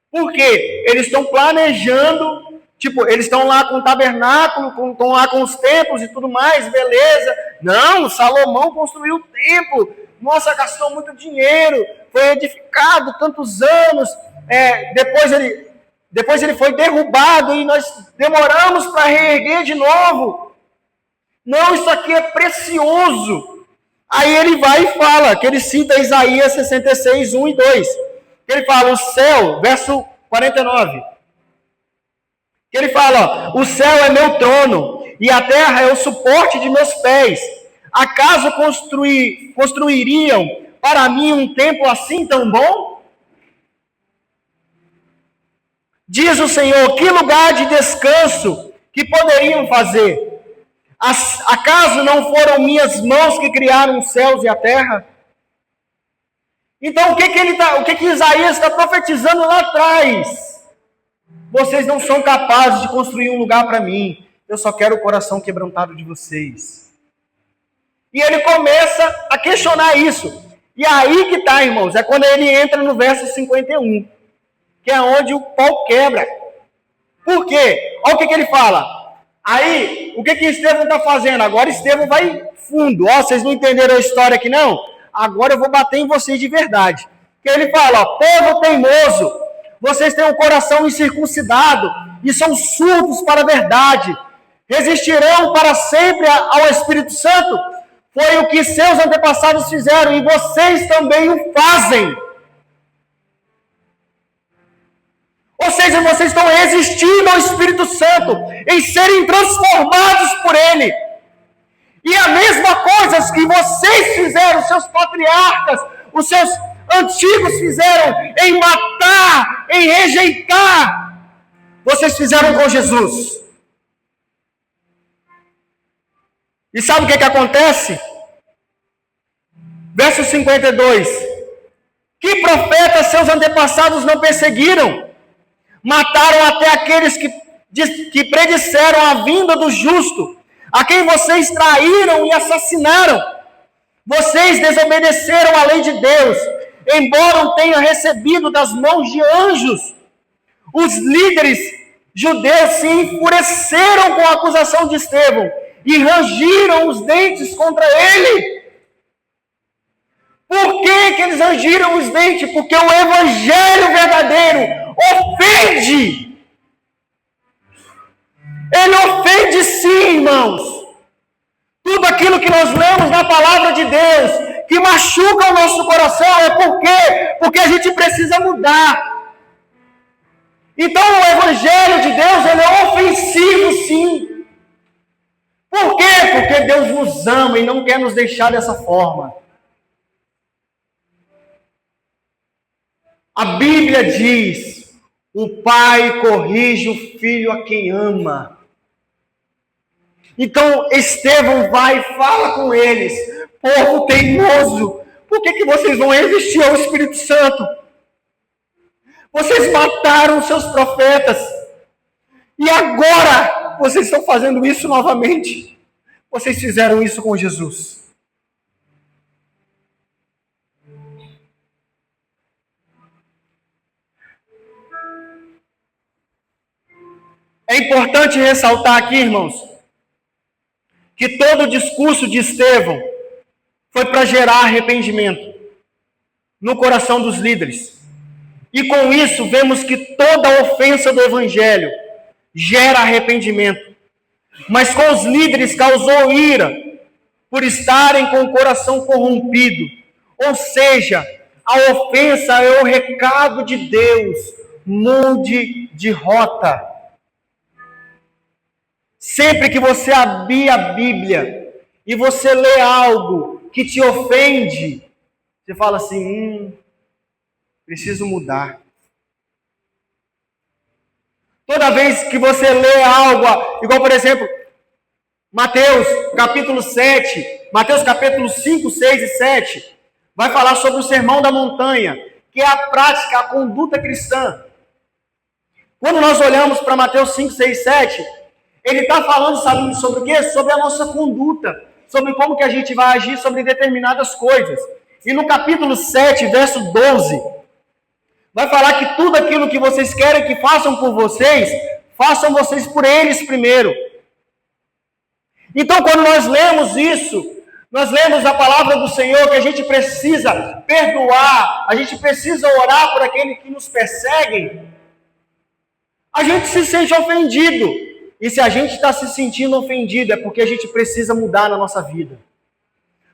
Por quê? Eles estão planejando, eles estão lá com o tabernáculo, estão lá com os templos e tudo mais, beleza. Não, Salomão construiu o templo. Nossa, gastou muito dinheiro, foi edificado tantos anos. Depois ele foi derrubado e nós demoramos para reerguer de novo. Não, isso aqui é precioso. Aí ele vai e fala, que ele cita Isaías 66, 1 e 2. Ele fala, o céu, verso 49. Que ele fala, o céu é meu trono e a terra é o suporte de meus pés. Acaso construiriam para mim um templo assim tão bom? Diz o Senhor, que lugar de descanso que poderiam fazer? Acaso não foram minhas mãos que criaram os céus e a terra? Então, o que Isaías está profetizando lá atrás? Vocês não são capazes de construir um lugar para mim. Eu só quero o coração quebrantado de vocês. E ele começa a questionar isso. E aí que está, irmãos, é quando ele entra no verso 51, que é onde o pau quebra. Por quê? Olha o que ele fala. Aí, o que Estevão está fazendo? Agora Estevão vai fundo. Vocês não entenderam a história aqui, não? Agora eu vou bater em vocês de verdade. Que ele fala, povo teimoso, vocês têm um coração incircuncidado e são surdos para a verdade. Resistirão para sempre ao Espírito Santo? Foi o que seus antepassados fizeram e vocês também o fazem. Ou seja, vocês estão resistindo ao Espírito Santo em serem transformados por Ele. E a mesma coisa que vocês fizeram, seus patriarcas, os seus antigos fizeram em matar, em rejeitar, vocês fizeram com Jesus. E sabe o que acontece? Verso 52. Que profetas seus antepassados não perseguiram? Mataram até aqueles que predisseram a vinda do justo, a quem vocês traíram e assassinaram. Vocês desobedeceram a lei de Deus, embora tenham recebido das mãos de anjos. Os líderes judeus se enfureceram com a acusação de Estevão e rangiram os dentes contra ele. Por que eles rangiram os dentes? Porque o evangelho verdadeiro ofende. Ele ofende sim, irmãos. Tudo aquilo que nós lemos na palavra de Deus, que machuca o nosso coração, é por quê? Porque a gente precisa mudar. Então o evangelho de Deus, ele é ofensivo sim. Por quê? Porque Deus nos ama e não quer nos deixar dessa forma. A Bíblia diz, o pai corrige o filho a quem ama. Então Estevão vai e fala com eles, povo teimoso, por que vocês vão resistir ao Espírito Santo? Vocês mataram seus profetas, e agora vocês estão fazendo isso novamente. Vocês fizeram isso com Jesus. É importante ressaltar aqui, irmãos, que todo o discurso de Estevão foi para gerar arrependimento no coração dos líderes. E com isso, vemos que toda ofensa do evangelho gera arrependimento. Mas com os líderes causou ira por estarem com o coração corrompido. Ou seja, a ofensa é o recado de Deus, mude de rota. Sempre que você abrir a Bíblia e você lê algo que te ofende, você fala assim, preciso mudar. Toda vez que você lê algo, igual por exemplo, Mateus capítulo 7, Mateus capítulo 5, 6 e 7, vai falar sobre o sermão da montanha, que é a prática, a conduta cristã. Quando nós olhamos para Mateus 5, 6, 7, ele está falando, sabe, sobre o quê? Sobre a nossa conduta, sobre como que a gente vai agir sobre determinadas coisas. E no capítulo 7, verso 12, vai falar que tudo aquilo que vocês querem que façam por vocês, façam vocês por eles primeiro. Então, quando nós lemos isso, nós lemos a palavra do Senhor, que a gente precisa perdoar, a gente precisa orar por aqueles que nos perseguem, a gente se sente ofendido. E se a gente está se sentindo ofendido, é porque a gente precisa mudar na nossa vida.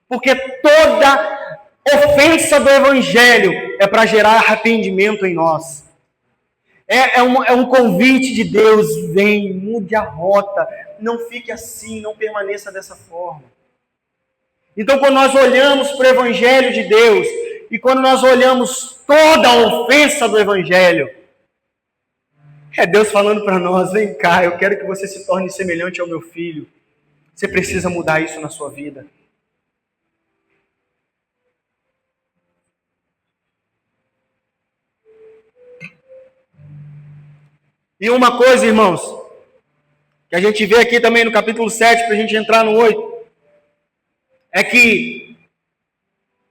Porque toda ofensa do Evangelho é para gerar arrependimento em nós. É um convite de Deus, vem, mude a rota, não fique assim, não permaneça dessa forma. Então, quando nós olhamos para o Evangelho de Deus, e quando nós olhamos toda a ofensa do Evangelho, é Deus falando para nós, vem cá, eu quero que você se torne semelhante ao meu filho. Você precisa mudar isso na sua vida. E uma coisa, irmãos, que a gente vê aqui também no capítulo 7, para a gente entrar no 8, é que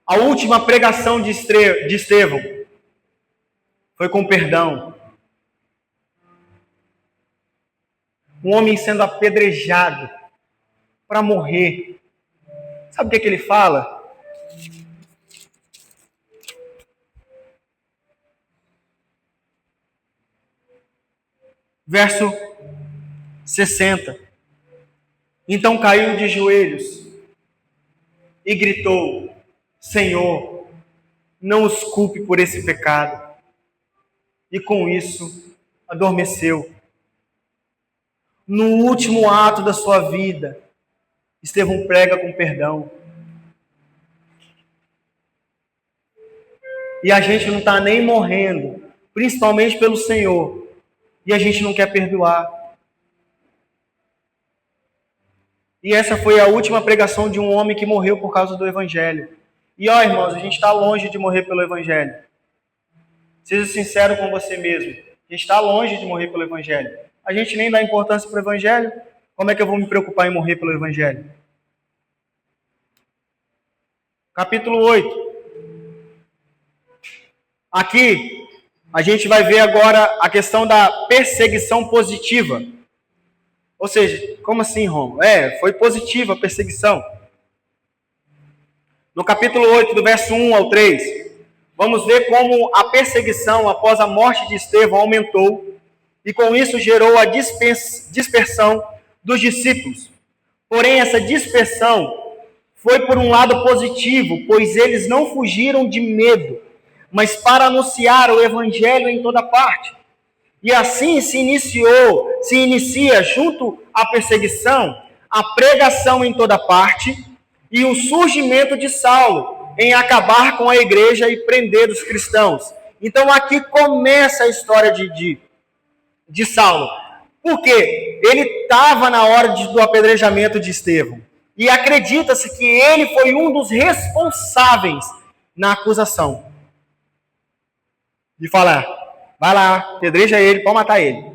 a última pregação de Estevão foi com perdão. Um homem sendo apedrejado para morrer. Sabe o que ele fala? Verso 60. Então caiu de joelhos e gritou: Senhor, não os culpe por esse pecado. E com isso adormeceu. No último ato da sua vida, Estevão prega com perdão. E a gente não está nem morrendo, principalmente pelo Senhor, e a gente não quer perdoar. E essa foi a última pregação de um homem que morreu por causa do Evangelho. E ó, irmãos, a gente está longe de morrer pelo Evangelho. Seja sincero com você mesmo. A gente está longe de morrer pelo Evangelho. A gente nem dá importância para o Evangelho. Como é que eu vou me preocupar em morrer pelo Evangelho? Capítulo 8. Aqui, a gente vai ver agora a questão da perseguição positiva. Ou seja, como assim, Romo? Foi positiva a perseguição. No capítulo 8, do verso 1 ao 3, vamos ver como a perseguição após a morte de Estevão aumentou e com isso gerou a dispersão dos discípulos. Porém, essa dispersão foi por um lado positivo, pois eles não fugiram de medo, mas para anunciar o Evangelho em toda parte. E assim se inicia junto à perseguição, a pregação em toda parte e o surgimento de Saulo em acabar com a igreja e prender os cristãos. Então aqui começa a história de Saulo. Porque ele estava na hora do apedrejamento de Estevão. E acredita-se que ele foi um dos responsáveis na acusação. De falar, vai lá, apedreja ele, pode matar ele.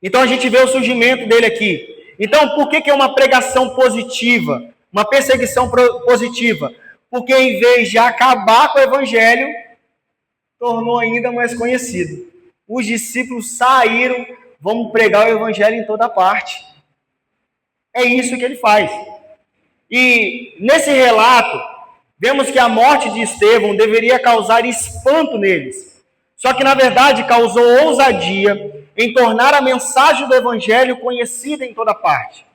Então a gente vê o surgimento dele aqui. Então por que é uma pregação positiva? Uma perseguição positiva? Porque em vez de acabar com o Evangelho, tornou ainda mais conhecido. Os discípulos saíram, vamos pregar o Evangelho em toda parte. É isso que ele faz. E nesse relato, vemos que a morte de Estevão deveria causar espanto neles. Só que, na verdade, causou ousadia em tornar a mensagem do Evangelho conhecida em toda parte.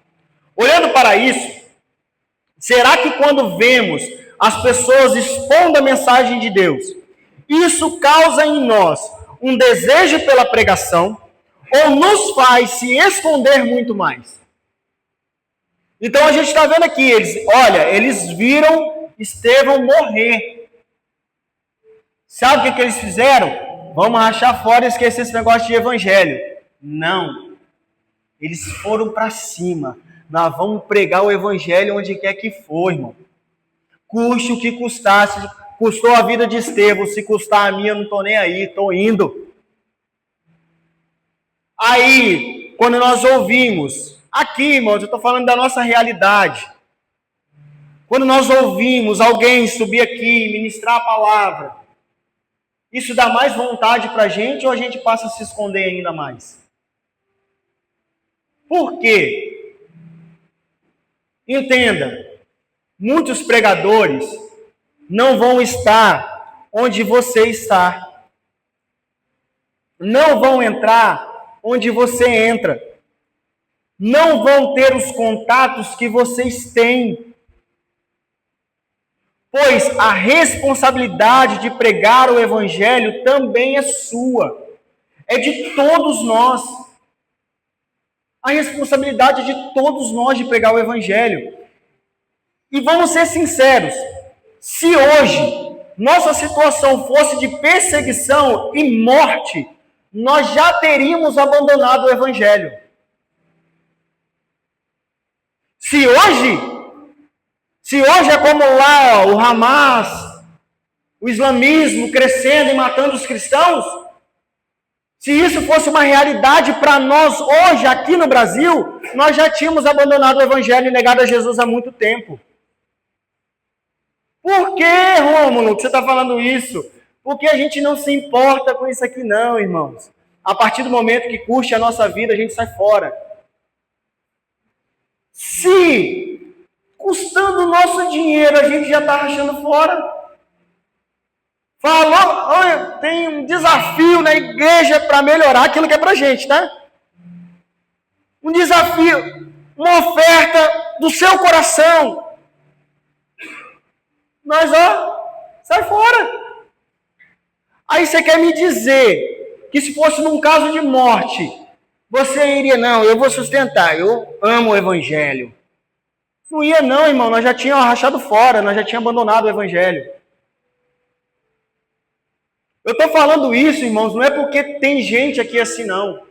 Olhando para isso, será que quando vemos as pessoas expondo a mensagem de Deus, isso causa em nós um desejo pela pregação ou nos faz se esconder muito mais? Então a gente está vendo aqui, eles viram Estevão morrer. Sabe o que eles fizeram? Vamos rachar fora e esquecer esse negócio de evangelho. Não. Eles foram para cima. Nós vamos pregar o evangelho onde quer que for, irmão. Custe o que custasse. Custou a vida de Estevão. Se custar a minha, eu não estou nem aí. Estou indo. Aí, quando nós ouvimos... Aqui, irmãos, eu estou falando da nossa realidade. Quando nós ouvimos alguém subir aqui e ministrar a palavra, isso dá mais vontade para a gente ou a gente passa a se esconder ainda mais? Por quê? Entenda, muitos pregadores não vão estar onde você está. Não vão entrar onde você entra. Não vão ter os contatos que vocês têm. Pois a responsabilidade de pregar o evangelho também é sua. É de todos nós. A responsabilidade é de todos nós de pregar o evangelho. E vamos ser sinceros. Se hoje nossa situação fosse de perseguição e morte, nós já teríamos abandonado o evangelho. Se hoje é como lá o Hamas, o islamismo crescendo e matando os cristãos, se isso fosse uma realidade para nós hoje aqui no Brasil, nós já tínhamos abandonado o evangelho e negado a Jesus há muito tempo. Por que, Rômulo, que você está falando isso? Porque a gente não se importa com isso aqui não, irmãos. A partir do momento que custe a nossa vida, a gente sai fora. Se custando o nosso dinheiro, a gente já está rachando fora. Falou, olha, tem um desafio na igreja para melhorar aquilo que é para a gente, tá? Um desafio, uma oferta do seu coração. Nós, sai fora. Aí você quer me dizer que se fosse num caso de morte, você iria, não, eu vou sustentar, eu amo o evangelho. Não ia não, irmão, nós já tínhamos rachado fora, nós já tínhamos abandonado o evangelho. Eu estou falando isso, irmãos, não é porque tem gente aqui assim não,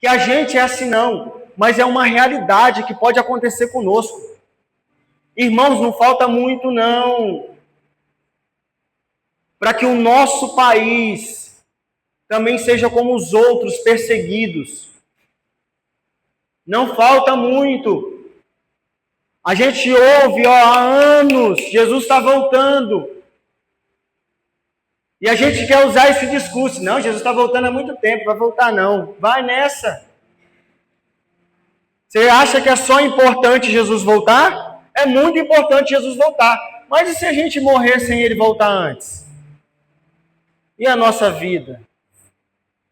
que a gente é assim não, mas é uma realidade que pode acontecer conosco. Irmãos, não falta muito não, para que o nosso país também seja como os outros perseguidos. Não falta muito. A gente ouve há anos, Jesus está voltando. E a gente quer usar esse discurso. Não, Jesus está voltando há muito tempo, vai voltar não. Vai nessa. Você acha que é só importante Jesus voltar? É muito importante Jesus voltar. Mas e se a gente morrer sem ele voltar antes? E a nossa vida?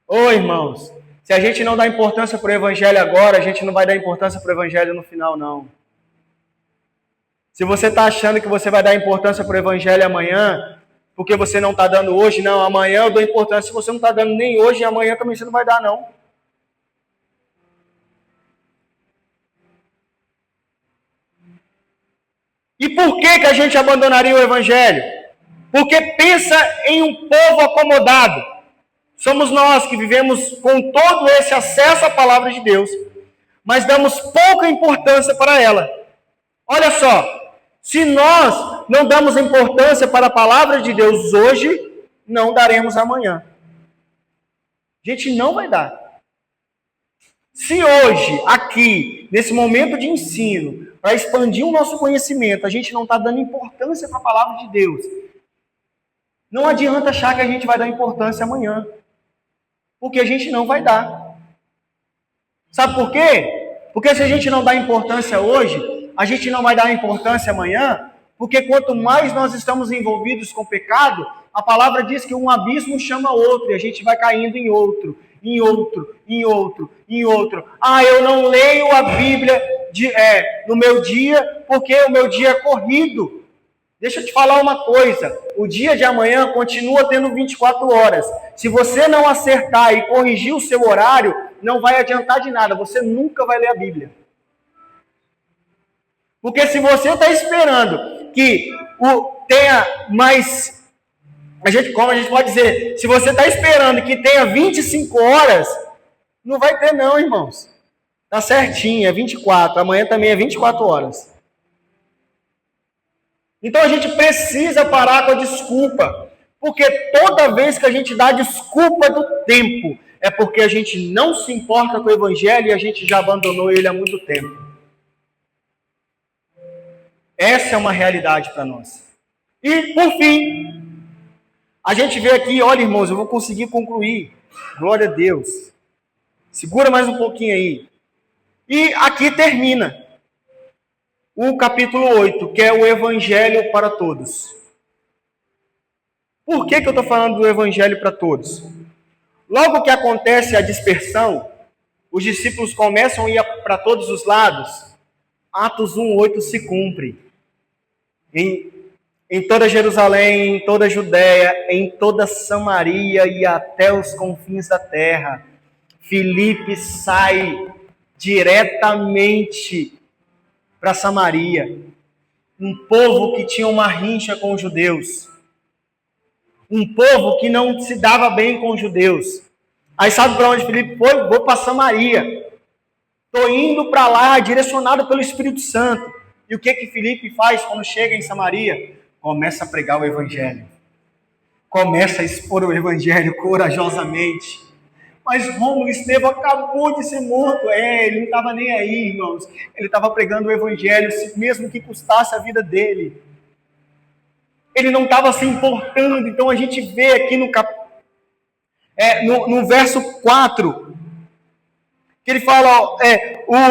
Ô irmãos, se a gente não dá importância para o evangelho agora, a gente não vai dar importância para o evangelho no final, não. Se você está achando que você vai dar importância para o evangelho amanhã, porque você não está dando hoje, não, amanhã eu dou importância. Se você não está dando nem hoje, amanhã também você não vai dar, não. E por que a gente abandonaria o evangelho? Porque pensa em um povo acomodado. Somos nós que vivemos com todo esse acesso à palavra de Deus, mas damos pouca importância para ela. Olha só, se nós não damos importância para a palavra de Deus hoje, não daremos amanhã. A gente não vai dar. Se hoje, aqui, nesse momento de ensino, para expandir o nosso conhecimento, a gente não está dando importância para a palavra de Deus, não adianta achar que a gente vai dar importância amanhã. Porque a gente não vai dar. Sabe por quê? Porque se a gente não dá importância hoje, a gente não vai dar importância amanhã, porque quanto mais nós estamos envolvidos com pecado, a palavra diz que um abismo chama outro, e a gente vai caindo em outro, em outro, em outro, em outro. Ah, eu não leio a Bíblia no meu dia, porque o meu dia é corrido. Deixa eu te falar uma coisa, o dia de amanhã continua tendo 24 horas. Se você não acertar e corrigir o seu horário, não vai adiantar de nada, você nunca vai ler a Bíblia. Porque se você está esperando que tenha mais... Como a gente pode dizer? Se você está esperando que tenha 25 horas, não vai ter não, irmãos. Tá certinho, é 24. Amanhã também é 24 horas. Então a gente precisa parar com a desculpa. Porque toda vez que a gente dá desculpa do tempo, é porque a gente não se importa com o Evangelho e a gente já abandonou ele há muito tempo. Essa é uma realidade para nós. E, por fim, a gente vê aqui, olha, irmãos, eu vou conseguir concluir. Glória a Deus. Segura mais um pouquinho aí. E aqui termina o capítulo 8, que é o Evangelho para todos. Por que eu estou falando do Evangelho para todos? Logo que acontece a dispersão, os discípulos começam a ir para todos os lados. Atos 1:8 se cumpre. Em toda Jerusalém, em toda a Judéia, em toda Samaria e até os confins da terra. Filipe sai diretamente para Samaria. Um povo que tinha uma rincha com os judeus. Um povo que não se dava bem com os judeus. Aí sabe para onde Filipe foi? Vou para Samaria. Estou indo para lá, direcionado pelo Espírito Santo. E o que Filipe faz quando chega em Samaria? Começa a pregar o Evangelho. Começa a expor o Evangelho corajosamente. Mas Rômulo Estevão acabou de ser morto. Ele não estava nem aí, irmãos. Ele estava pregando o Evangelho, mesmo que custasse a vida dele. Ele não estava se importando. Então a gente vê aqui no verso 4, que ele fala,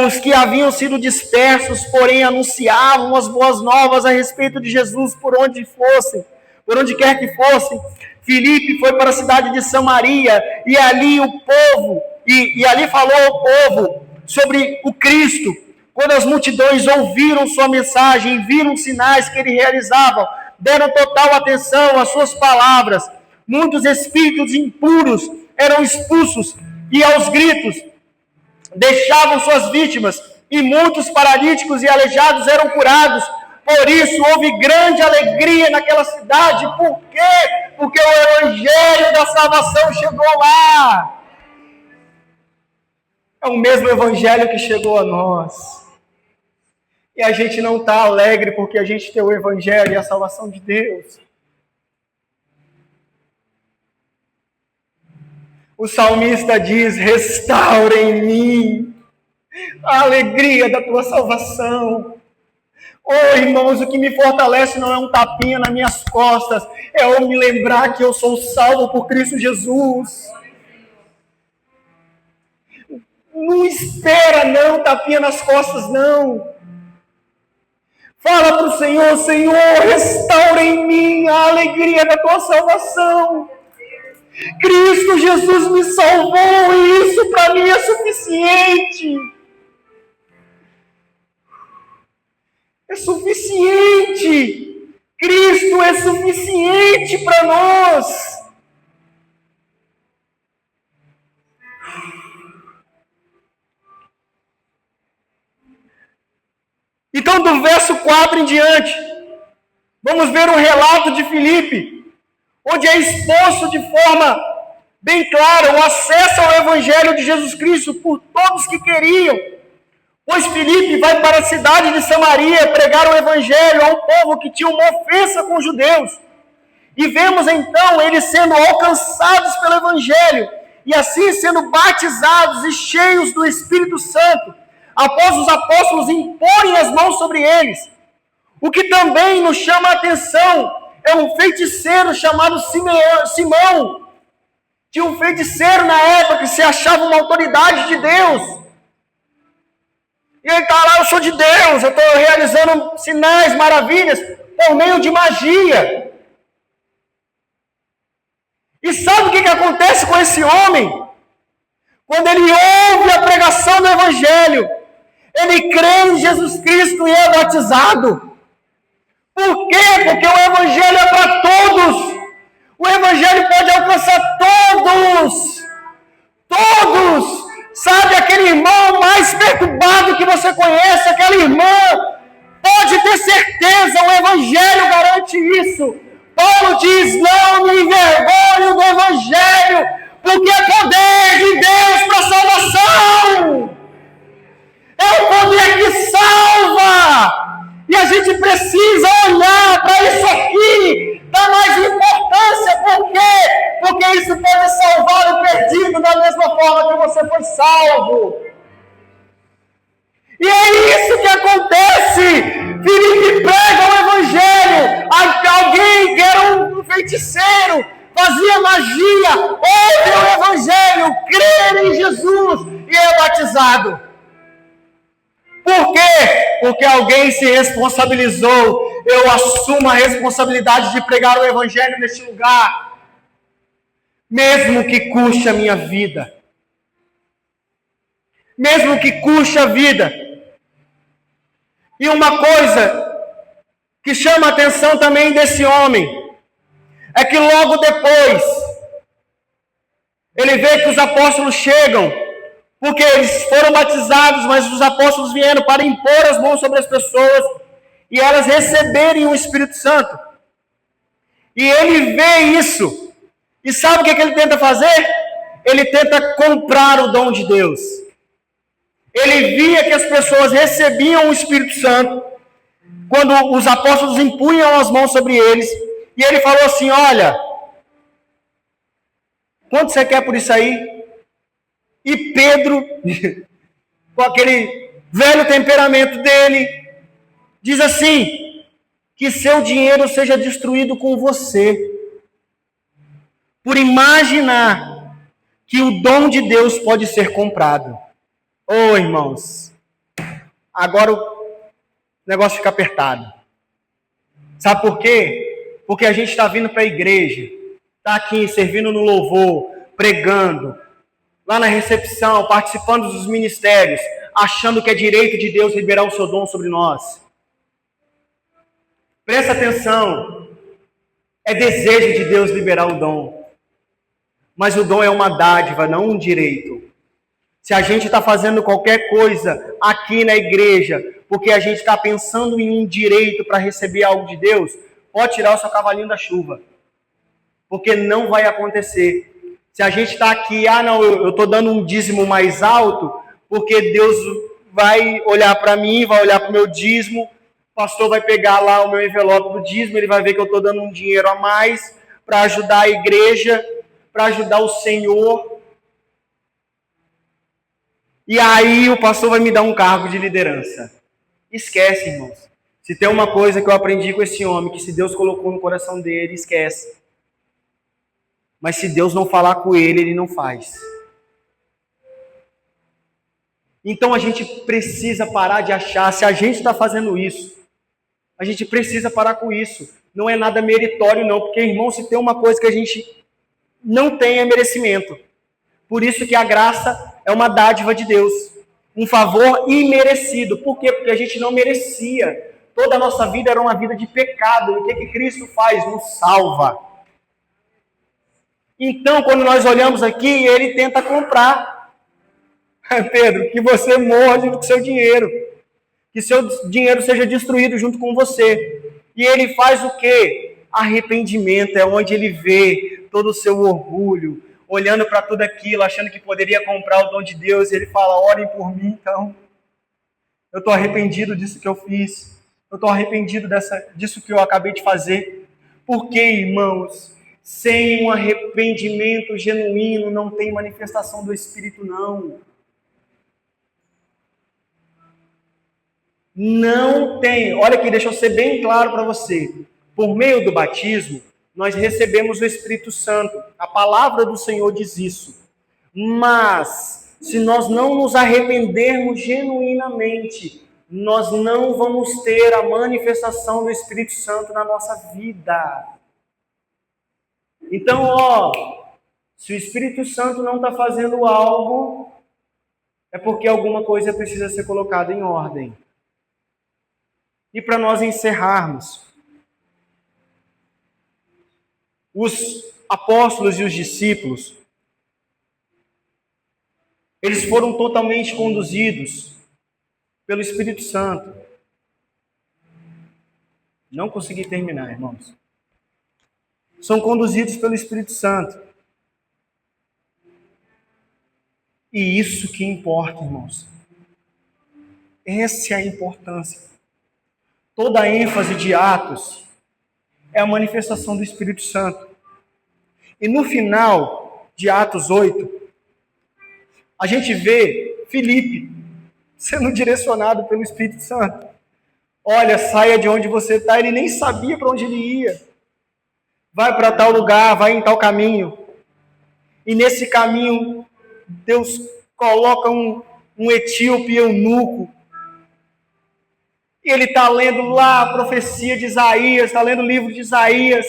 os que haviam sido dispersos, porém anunciavam as boas novas a respeito de Jesus por onde quer que fossem. Filipe foi para a cidade de Samaria, e ali o povo, e ali falou ao povo sobre o Cristo. Quando as multidões ouviram sua mensagem, viram os sinais que ele realizava, deram total atenção às suas palavras. Muitos espíritos impuros eram expulsos, e aos gritos deixavam suas vítimas, e muitos paralíticos e aleijados eram curados. Por isso houve grande alegria naquela cidade. Por quê? Porque o Evangelho da salvação chegou lá. É o mesmo Evangelho que chegou a nós. E a gente não está alegre porque a gente tem o Evangelho e a salvação de Deus. O salmista diz: restaura em mim a alegria da tua salvação. Oh, irmãos, o que me fortalece não é um tapinha nas minhas costas, é eu me lembrar que eu sou salvo por Cristo Jesus. Não espera não, tapinha nas costas não. Fala para o Senhor: Senhor, restaura em mim a alegria da tua salvação. Cristo Jesus me salvou e isso para mim é suficiente. É suficiente. Cristo é suficiente para nós. Então, do verso 4 em diante, vamos ver um relato de Filipe, onde é exposto de forma bem clara o acesso ao Evangelho de Jesus Cristo por todos que queriam. Pois Filipe vai para a cidade de Samaria pregar o Evangelho a um povo que tinha uma ofensa com os judeus. E vemos então eles sendo alcançados pelo Evangelho, e assim sendo batizados e cheios do Espírito Santo, após os apóstolos imporem as mãos sobre eles. O que também nos chama a atenção é um feiticeiro chamado Simão. Tinha um feiticeiro na época que se achava uma autoridade de Deus. E ele está lá: eu sou de Deus, eu estou realizando sinais, maravilhas, por meio de magia. E sabe o que acontece com esse homem? Quando ele ouve a pregação do Evangelho, ele crê em Jesus Cristo e é batizado. Por quê? Porque o Evangelho é para todos. O Evangelho pode alcançar todos. Todos. Sabe, aquele irmão mais perturbado que você conhece, aquela irmã pode ter certeza, o Evangelho garante isso. Paulo diz, não me envergonho do Evangelho, porque é poder de Deus para a salvação. É o poder que salva. E a gente precisa olhar para isso aqui, dar mais importância. Por quê? Porque isso pode salvar o perdido da mesma forma que você foi salvo. E é isso que acontece. Filipe prega o Evangelho. Alguém que era um feiticeiro, fazia magia, ouve o Evangelho, crê em Jesus e é batizado. Por quê? Porque alguém se responsabilizou. Eu assumo a responsabilidade de pregar o Evangelho neste lugar, mesmo que custe a minha vida. Mesmo que custe a vida. E uma coisa que chama a atenção também desse homem é que logo depois ele vê que os apóstolos chegam, porque eles foram batizados, mas os apóstolos vieram para impor as mãos sobre as pessoas e elas receberem o Espírito Santo. E ele vê isso. E sabe o que ele tenta fazer? Ele tenta comprar o dom de Deus. Ele via que as pessoas recebiam o Espírito Santo quando os apóstolos impunham as mãos sobre eles. E ele falou assim, olha, quanto você quer por isso aí? E Pedro, com aquele velho temperamento dele, diz assim, que seu dinheiro seja destruído com você, por imaginar que o dom de Deus pode ser comprado. Ô, irmãos, agora o negócio fica apertado. Sabe por quê? Porque a gente está vindo para a igreja, está aqui servindo no louvor, pregando, lá na recepção, participando dos ministérios, achando que é direito de Deus liberar o seu dom sobre nós. Presta atenção, é desejo de Deus liberar o dom, mas o dom é uma dádiva, não um direito. Se a gente está fazendo qualquer coisa aqui na igreja, porque a gente está pensando em um direito para receber algo de Deus, pode tirar o seu cavalinho da chuva, porque não vai acontecer. Se a gente está aqui, não, eu estou dando um dízimo mais alto, porque Deus vai olhar para mim, vai olhar para o meu dízimo, o pastor vai pegar lá o meu envelope do dízimo, ele vai ver que eu estou dando um dinheiro a mais para ajudar a igreja, para ajudar o Senhor. E aí o pastor vai me dar um cargo de liderança. Esquece, irmãos. Se tem uma coisa que eu aprendi com esse homem, que se Deus colocou no coração dele, esquece. Mas se Deus não falar com ele, ele não faz. Então a gente precisa parar de achar, se a gente está fazendo isso, a gente precisa parar com isso. Não é nada meritório não, porque, irmão, se tem uma coisa que a gente não tem é merecimento. Por isso que a graça é uma dádiva de Deus, um favor imerecido. Por quê? Porque a gente não merecia. Toda a nossa vida era uma vida de pecado. E o que Cristo faz? Nos salva. Então, quando nós olhamos aqui, ele tenta comprar. Pedro, que você morra junto com seu dinheiro. Que seu dinheiro seja destruído junto com você. E ele faz o quê? Arrependimento, é onde ele vê todo o seu orgulho, olhando para tudo aquilo, achando que poderia comprar o dom de Deus, e ele fala, orem por mim, então. Eu estou arrependido disso que eu fiz. Eu estou arrependido disso que eu acabei de fazer. Porque, irmãos, sem um arrependimento genuíno, não tem manifestação do Espírito, não. Não tem. Olha aqui, deixa eu ser bem claro para você. Por meio do batismo, nós recebemos o Espírito Santo. A palavra do Senhor diz isso. Mas, se nós não nos arrependermos genuinamente, nós não vamos ter a manifestação do Espírito Santo na nossa vida. Então, se o Espírito Santo não está fazendo algo, é porque alguma coisa precisa ser colocada em ordem. E para nós encerrarmos, os apóstolos e os discípulos, eles foram totalmente conduzidos pelo Espírito Santo. Não consegui terminar, irmãos. São conduzidos pelo Espírito Santo. E isso que importa, irmãos. Essa é a importância. Toda a ênfase de Atos é a manifestação do Espírito Santo. E no final de Atos 8, a gente vê Filipe sendo direcionado pelo Espírito Santo. Olha, saia de onde você está. Ele nem sabia para onde ele ia. Vai para tal lugar, vai em tal caminho. E nesse caminho, Deus coloca um etíope eunuco. E ele está lendo lá a profecia de Isaías, está lendo o livro de Isaías.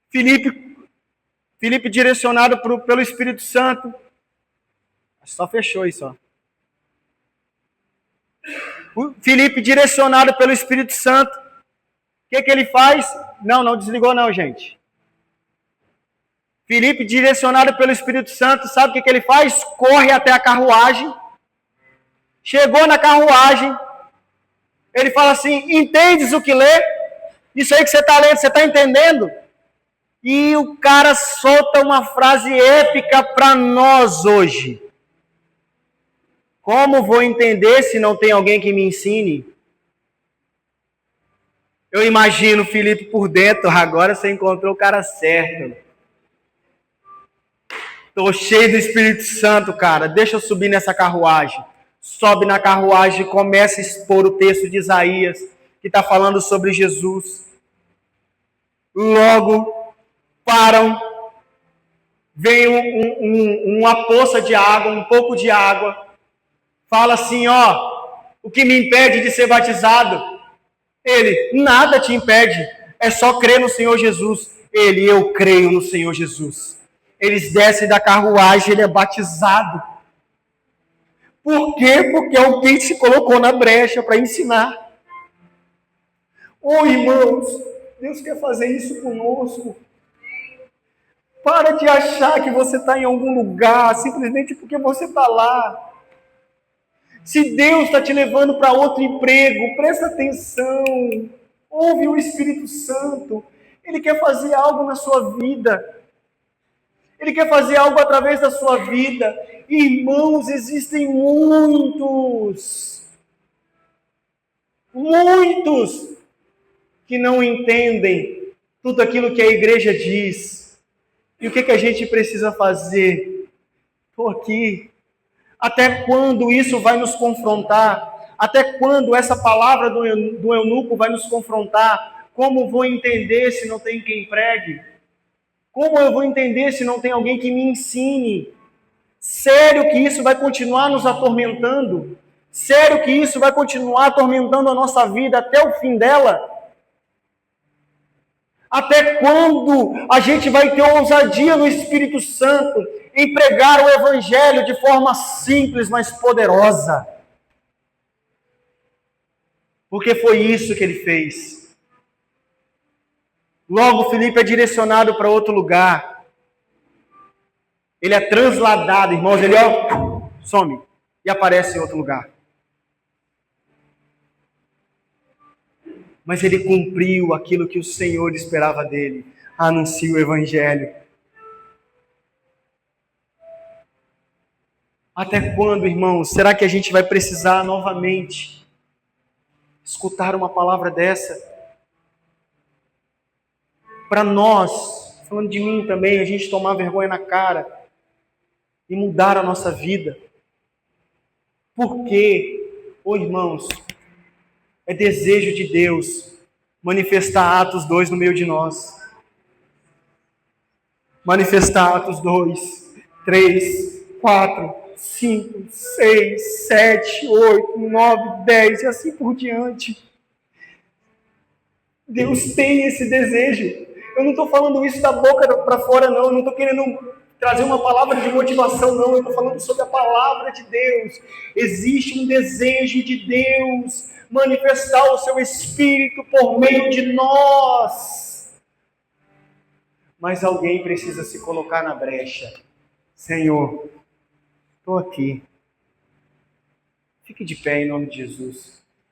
Filipe direcionado pelo Espírito Santo. Só fechou isso, ó. Filipe direcionado pelo Espírito Santo. O que ele faz? Não desligou não, gente. Filipe direcionado pelo Espírito Santo, sabe o que ele faz? Corre até a carruagem. Chegou na carruagem. Ele fala assim, entendes o que lê? Isso aí que você está lendo, você está entendendo? E o cara solta uma frase épica para nós hoje. Como vou entender se não tem alguém que me ensine? Eu imagino Filipe por dentro, agora você encontrou o cara certo. Estou cheio do Espírito Santo, cara, deixa eu subir nessa carruagem. Sobe na carruagem e começa a expor o texto de Isaías, que está falando sobre Jesus. Logo, param, vem uma poça de água, um pouco de água, fala assim, ó, o que me impede de ser batizado? Ele, nada te impede, é só crer no Senhor Jesus. Ele, eu creio no Senhor Jesus. Eles descem da carruagem, ele é batizado. Por quê? Porque alguém se colocou na brecha para ensinar. Ô irmãos, Deus quer fazer isso conosco. Para de achar que você está em algum lugar, simplesmente porque você está lá. Se Deus está te levando para outro emprego, presta atenção. Ouve o Espírito Santo. Ele quer fazer algo na sua vida. Ele quer fazer algo através da sua vida. Irmãos, existem muitos que não entendem tudo aquilo que a igreja diz. E o que a gente precisa fazer? Estou aqui. Até quando isso vai nos confrontar? Até quando essa palavra do eunuco vai nos confrontar? Como vou entender se não tem quem pregue? Como eu vou entender se não tem alguém que me ensine? Sério que isso vai continuar nos atormentando? Sério que isso vai continuar atormentando a nossa vida até o fim dela? Até quando a gente vai ter ousadia no Espírito Santo em pregar o Evangelho de forma simples, mas poderosa? Porque foi isso que ele fez. Logo, Filipe é direcionado para outro lugar. Ele é transladado, irmãos, ele some e aparece em outro lugar. Mas ele cumpriu aquilo que o Senhor esperava dele. Anuncia o Evangelho. Até quando, irmãos, será que a gente vai precisar novamente escutar uma palavra dessa? Para nós, falando de mim também, a gente tomar vergonha na cara e mudar a nossa vida. Porque, irmãos, é desejo de Deus manifestar Atos 2 no meio de nós. Manifestar Atos 2, 3, 4, 5, 6, 7, 8, 9, 10 e assim por diante. Deus tem esse desejo. Eu não estou falando isso da boca para fora, não. Eu não estou querendo trazer uma palavra de motivação, não. Eu estou falando sobre a palavra de Deus. Existe um desejo de Deus manifestar o seu Espírito por meio de nós. Mas alguém precisa se colocar na brecha. Senhor, estou aqui. Fique de pé em nome de Jesus.